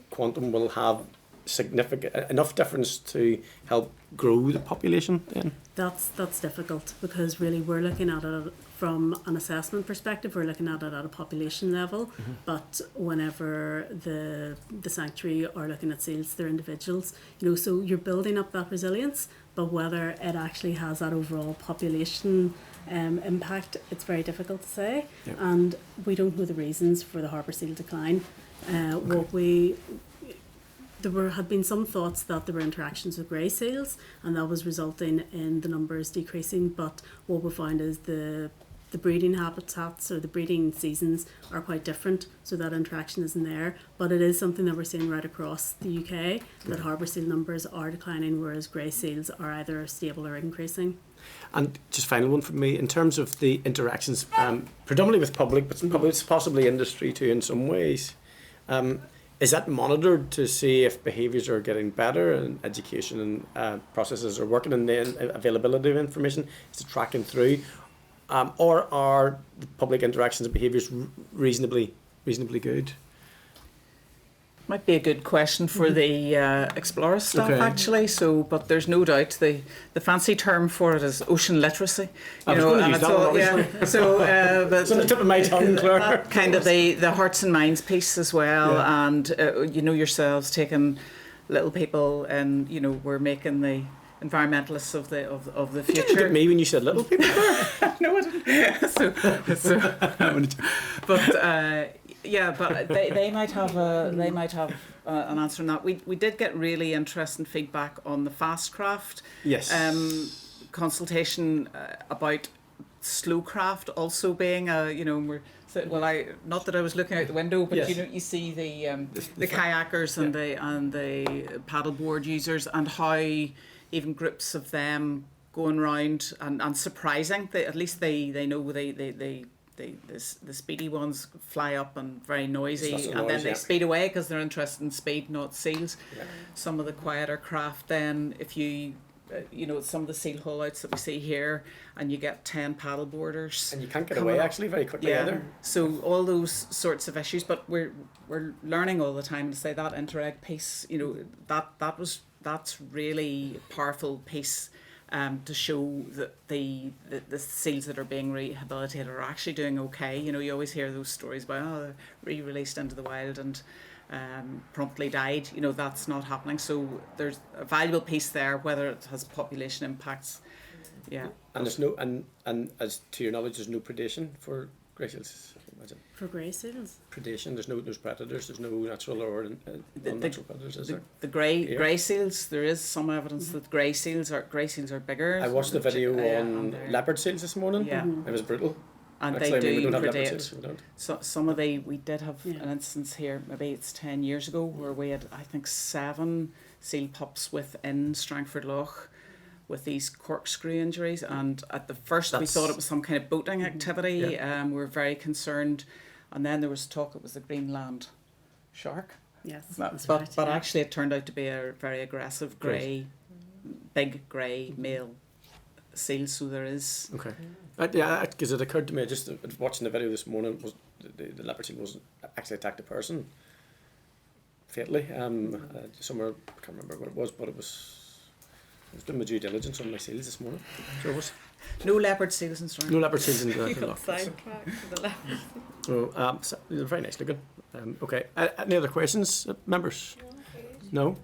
quantum will have significant enough difference to help grow the population then? That's difficult because really we're looking at it from an assessment perspective. We're looking at it at a population level, but whenever the sanctuary are looking at seals, they're individuals, so you're building up that resilience, but whether it actually has that overall population impact, it's very difficult to say. Yep. And we don't know the reasons for the harbour seal decline. There had been some thoughts that there were interactions with grey seals and that was resulting in the numbers decreasing, but what we found is the breeding habitats or the breeding seasons are quite different, so that interaction isn't there. But it is something that we're seeing right across the UK, that harbour seal numbers are declining, whereas grey seals are either stable or increasing. And just final one from me, in terms of the interactions, predominantly with public, but possibly industry too in some ways, is that monitored to see if behaviours are getting better and education and processes are working and then availability of information is it tracking through? Or are the public interactions and behaviours reasonably good? Might be a good question for the Explorer staff actually. So, but there's no doubt the fancy term for it is ocean literacy. I was going to use that one, yeah. So, it's on the tip of my tongue, Claire. Kind of the hearts and minds piece as well, and yourselves taking little people, and we're making the environmentalists of the future. Did you look at me when you said little people? No, I didn't. But. Yeah, but they might have an answer on that. We did get really interesting feedback on the Fastcraft consultation about slow craft also being not that I was looking out the window, but you see the kayakers and the paddleboard users and how even groups of them going around and surprising. At least they know the speedy ones fly up and very noisy, and then they speed away because they're interested in speed, not seals. Yeah. Some of the quieter craft, then if you some of the seal haul-outs that we see here, and you get 10 paddleboarders, and you can't get away actually very quickly either. So all those sorts of issues, but we're learning all the time to say that Interreg piece, that's really powerful piece. To show that the seals that are being rehabilitated are actually doing okay. You always hear those stories about they're re-released into the wild and promptly died. That's not happening. So there's a valuable piece there, whether it has population impacts. Yeah. And there's no and as to your knowledge, there's no predation for grey seals. Imagine. For grey seals? Predation. There's predators. There's no natural or unnatural predators. Is there? The grey seals. There is some evidence that grey seals are bigger. I watched the video on leopard seals this morning. Yeah. It was brutal. And actually, they do we don't predate. Have seals, we don't. So we did have an instance here. Maybe it's 10 years ago where we had, I think, 7 seal pups within Strangford Loch with these corkscrew injuries, and at the first we thought it was some kind of boating activity. We were very concerned, and then there was talk it was a Greenland shark. Yes, but actually it turned out to be a very aggressive big grey male seal. So there is because it occurred to me just watching the video this morning was the leopard seal wasn't actually attacked a person fatally. Somewhere I can't remember what it was, but I was doing my due diligence on my seals this morning. So it was. No leopard seals in Strand. No leopard seals in the You got sidetracked with the leopard. Oh, so they're very nice looking. Okay. Any other questions, members? No?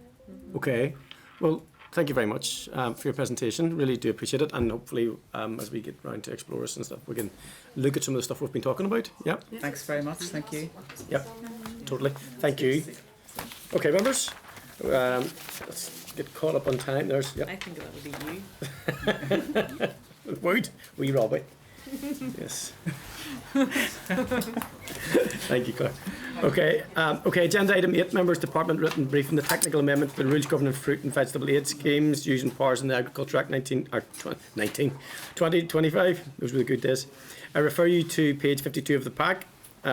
Okay. Well, thank you very much for your presentation. Really do appreciate it. And hopefully, as we get round to Explorers and stuff, we can look at some of the stuff we've been talking about. Yep. Thanks very much. Thank you. Yep. Totally. Thank you. Okay, members. Let's get caught up on time. There's. Yep. I think that would be you. Would we, Robbie? Yes. Thank you, Claire. Okay, agenda item 8, members' department written briefing, the technical amendment to the rules governing fruit and vegetable aid schemes using powers in the Agriculture Act 2025. Those were the good days. I refer you to page 52 of the pack.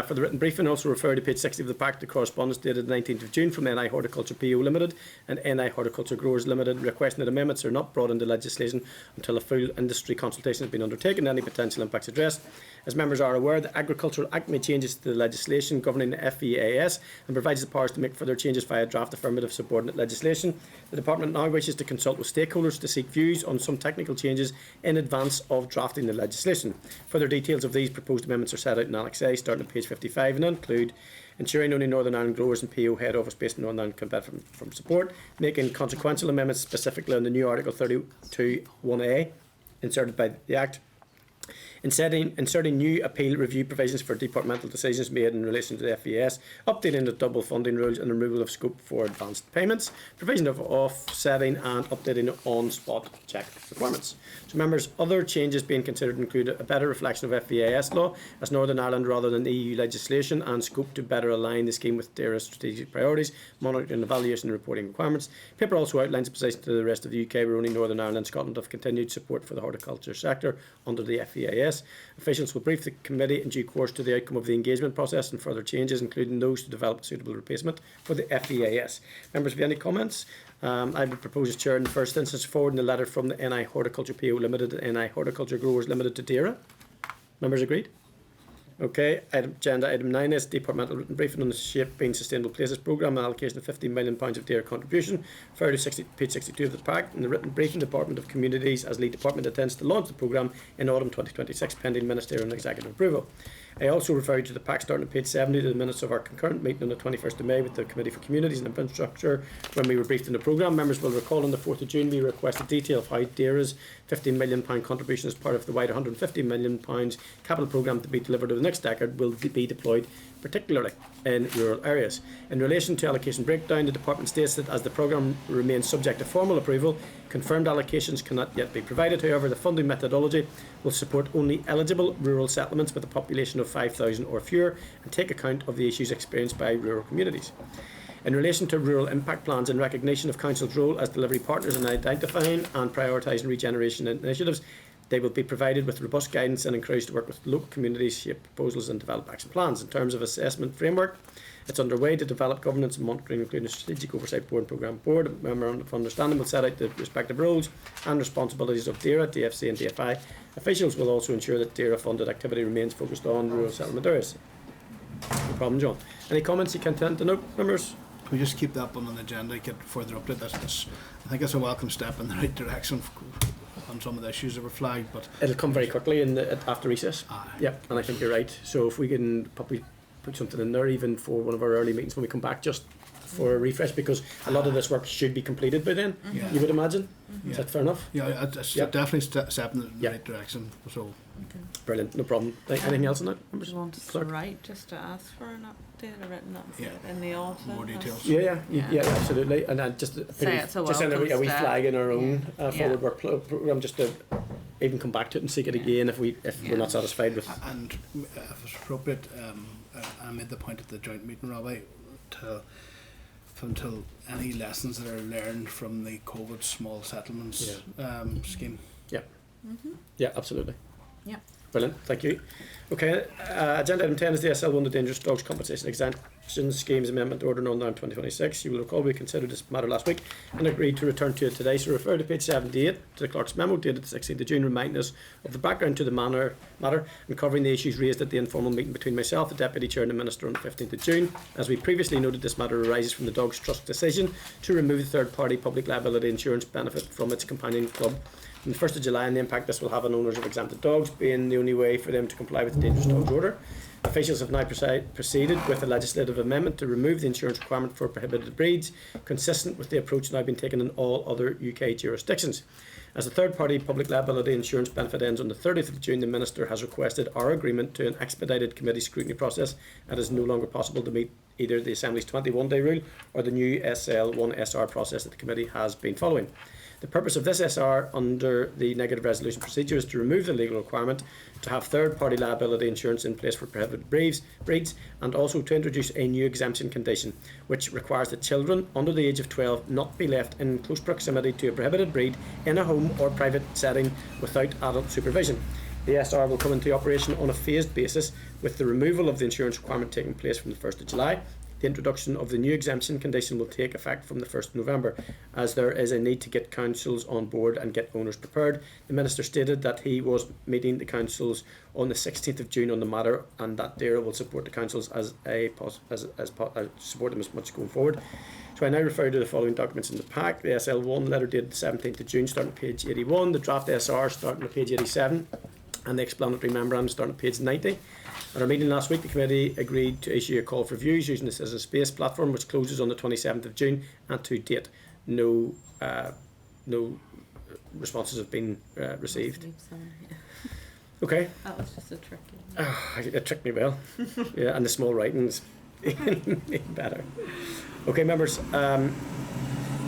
For the written briefing, also refer to page 60 of the pack, the correspondence dated 19th of June from NI Horticulture PO Limited and NI Horticulture Growers Limited, requesting that amendments are not brought into legislation until a full industry consultation has been undertaken and any potential impacts addressed. As members are aware, the Agricultural Act made changes to the legislation governing the FEAS and provides the powers to make further changes via draft affirmative subordinate legislation. The Department now wishes to consult with stakeholders to seek views on some technical changes in advance of drafting the legislation. Further details of these proposed amendments are set out in Annex A, starting at page 55, and include ensuring only Northern Ireland growers and PO head office based in Northern Ireland can benefit from support, making consequential amendments specifically on the new Article 32(1)A inserted by the Act, inserting new appeal review provisions for departmental decisions made in relation to the FES, updating the double funding rules and removal of scope for advanced payments, provision of offsetting and updating on-spot check requirements. So members, other changes being considered include a better reflection of FEAS law as Northern Ireland rather than EU legislation and scope to better align the scheme with DAERA's strategic priorities, monitoring, evaluation and reporting requirements. Paper also outlines a position to the rest of the UK where only Northern Ireland and Scotland have continued support for the horticulture sector under the FEAS. Officials will brief the committee in due course to the outcome of the engagement process and further changes, including those to develop a suitable replacement for the FEAS. Members, have you any comments? I would propose as chair in the first instance forwarding the letter from the NI Horticulture PO Limited and NI Horticulture Growers Limited to DAERA. Members agreed? Okay, agenda item 9 is departmental written briefing on the Shaping Sustainable Places programme and allocation of £15 million of DAERA contribution. Refer to page 62 of the pack. In the written briefing, Department of Communities as lead department intends to launch the programme in autumn 2026 pending ministerial and executive approval. I also refer you to the pack starting at page 70 to the minutes of our concurrent meeting on the 21st of May with the Committee for Communities and Infrastructure when we were briefed on the programme. Members will recall on the 4th of June we requested detail of how DAERA's £15 million contribution as part of the wider £150 million capital programme to be delivered over the next decade will be deployed, particularly in rural areas. In relation to allocation breakdown, the Department states that as the programme remains subject to formal approval, confirmed allocations cannot yet be provided. However, the funding methodology will support only eligible rural settlements with a population of 5,000 or fewer and take account of the issues experienced by rural communities. In relation to rural impact plans, in recognition of Council's role as delivery partners in identifying and prioritising regeneration initiatives, they will be provided with robust guidance and encouraged to work with local communities, shape proposals and develop action plans. In terms of assessment framework, it's underway to develop governance and monitoring, including a strategic oversight board and programme board. A memorandum of understanding will set out the respective roles and responsibilities of DAERA, DFC and DFI. Officials will also ensure that DAERA funded activity remains focused on rural settlement areas. No problem, John. Any comments you can tend to note, members? We just keep that one on the agenda, get further update. I think it's a welcome step in the right direction on some of the issues that were flagged, but it'll come very quickly after recess. Aye. Yep, and I think you're right. So if we can probably put something in there, even for one of our early meetings when we come back, just for a refresh, because a lot of this work should be completed by then. Yeah. You would imagine. Yeah. Is that fair enough? Yeah, it's definitely step in the right direction. So brilliant, no problem. Anything else on that? Do you want us to write just to ask for an update, a written update in the autumn? More details. Yeah, absolutely. And just it's a send a wee step. flag in our own forward work programme, just to even come back to it and seek it again if we're not satisfied with. And if it's appropriate, I made the point at the joint meeting, Robbie, until any lessons that are learned from the COVID small settlements scheme. Yeah. Yeah, absolutely. Yeah. Brilliant, thank you. Okay, agenda item 10 is the SL1, the Dangerous Dogs Compensation Exemption Schemes Amendment Order No. 9 2026. You will recall we considered this matter last week and agreed to return to it today. So refer to page 78 to the clerk's memo dated the 16th of June, reminding us of the background to the matter and covering the issues raised at the informal meeting between myself, the Deputy Chair and the Minister on the 15th of June. As we previously noted, this matter arises from the Dogs Trust decision to remove the third-party public liability insurance benefit from its companion club on the 1st of July, and the impact this will have on owners of exempted dogs, being the only way for them to comply with the Dangerous Dogs Order. Officials have now proceeded with a legislative amendment to remove the insurance requirement for prohibited breeds, consistent with the approach now being taken in all other UK jurisdictions. As the third-party public liability insurance benefit ends on the 30th of June, the Minister has requested our agreement to an expedited committee scrutiny process, and it is no longer possible to meet either the Assembly's 21-day rule or the new SL1SR process that the committee has been following. The purpose of this SR under the negative resolution procedure is to remove the legal requirement to have third-party liability insurance in place for prohibited breeds, and also to introduce a new exemption condition which requires that children under the age of 12 not be left in close proximity to a prohibited breed in a home or private setting without adult supervision. The SR will come into operation on a phased basis, with the removal of the insurance requirement taking place from the 1st of July. The introduction of the new exemption condition will take effect from the 1st of November, as there is a need to get councils on board and get owners prepared. The Minister stated that he was meeting the councils on the 16th of June on the matter, and that DAERA will support the councils support them as much going forward. So I now refer to the following documents in the pack. The SL1 letter dated the 17th of June starting at page 81, the draft SR starting at page 87, and the explanatory memorandum starting at page 90. At our meeting last week, the committee agreed to issue a call for views using the Citizen Space platform, which closes on the 27th of June, and to date, no responses have been received. Okay. That was just a tricky one. Oh, it tricked me well. Yeah, and the small writings even better. Okay, members.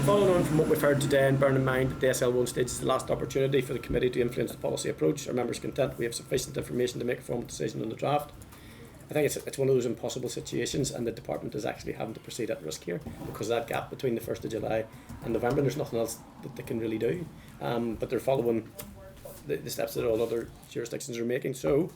Following on from what we've heard today, and bearing in mind that the SL1 stage is the last opportunity for the committee to influence the policy approach, are members content we have sufficient information to make a formal decision on the draft? I think it's one of those impossible situations, and the department is actually having to proceed at risk here because of that gap between the 1st of July and November. There's nothing else that they can really do, but they're following the steps that all other jurisdictions are making. So,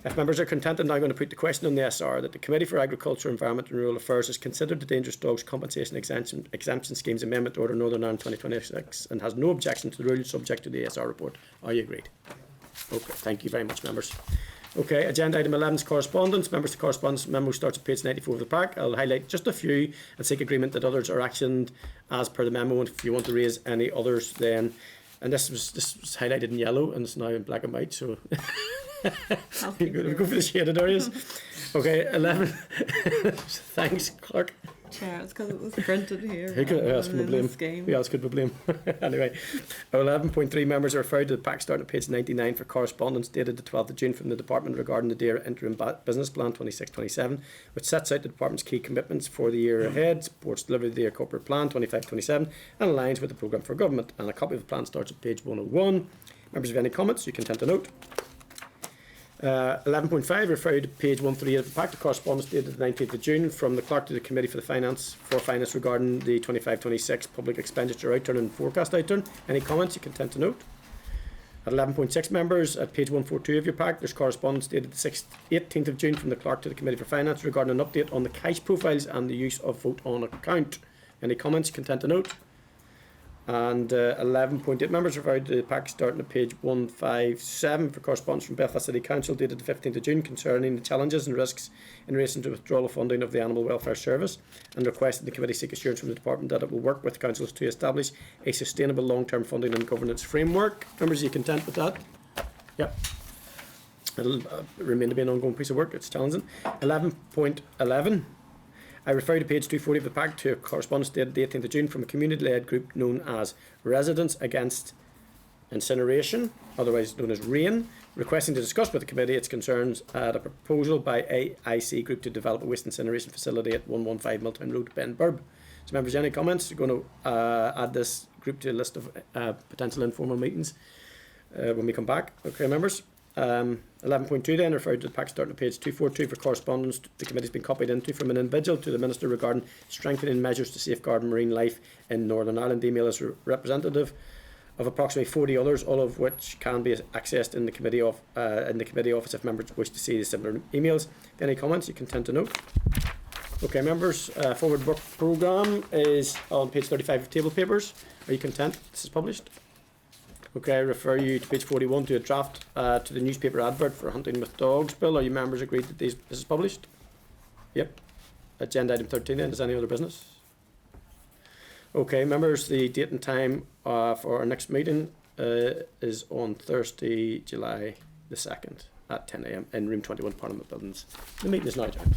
if members are content, I'm now going to put the question on the SR that the Committee for Agriculture, Environment and Rural Affairs has considered the Dangerous Dogs Compensation Exemption Schemes Amendment Order Northern Ireland 2026 and has no objection to the rules subject to the SR report. Are you agreed? Okay, thank you very much, members. Okay, agenda item 11 is correspondence. Members, the correspondence memo starts at page 94 of the pack. I'll highlight just a few and seek agreement that others are actioned as per the memo. And if you want to raise any others, then, and this was highlighted in yellow and it's now in black and white, so we go for the shaded areas. Okay, 11. Thanks, Clark. Yeah, it's because it was printed here. Who else could we blame? Who else could we blame? Anyway, 11.3 members are referred to the pack starting at page 99 for correspondence dated the 12th of June from the Department regarding the DAERA Interim Business Plan 26-27, which sets out the Department's key commitments for the year ahead, supports delivery of the DAERA Corporate Plan 25-27, and aligns with the programme for government. And a copy of the plan starts at page 101. Members have any comments, you can tend to note. 11.5 referred to page 138 of the pack, the correspondence dated the 19th of June from the clerk to the Committee for Finance regarding the 25-26 public expenditure outturn and forecast outturn. Any comments you can tend to note. At 11.6 members, at page 142 of your pack, there's correspondence dated the 18th of June from the clerk to the Committee for Finance regarding an update on the cash profiles and the use of vote on account. Any comments you can tend to note. And 11.8 members referred to the pack starting at page 157 for correspondence from Belfast City Council dated the 15th of June concerning the challenges and risks in relation to withdrawal of funding of the Animal Welfare Service, and requested the committee seek assurance from the department that it will work with councils to establish a sustainable long-term funding and governance framework. Members, are you content with that? Yep. It'll remain to be an ongoing piece of work. It's challenging. 11.11. I refer to page 240 of the pack to a correspondence dated the 18th of June from a community-led group known as Residents Against Incineration, otherwise known as RAIN, requesting to discuss with the committee its concerns at a proposal by AIC Group to develop a waste incineration facility at 115 Milltown Road, Benburb. So members, any comments? We're going to add this group to a list of potential informal meetings when we come back. Okay, members. 11.2 then referred to the pack starting at page 242 for correspondence the committee's been copied into from an individual to the Minister regarding strengthening measures to safeguard marine life in Northern Ireland. The email is representative of approximately 40 others, all of which can be accessed in the committee office if members wish to see the similar emails. Any comments you can tend to note. Okay, members, forward work programme is on page 35 of table papers. Are you content this is published? Okay, I refer you to page 41 to a draft to the newspaper advert for Hunting with Dogs bill. Are you members agreed that this is published? Yep. Agenda item 13 then. Is any other business? Okay, members, the date and time for our next meeting is on Thursday, July the 2nd at 10 AM in room 21 Parliament Buildings. The meeting is now adjourned.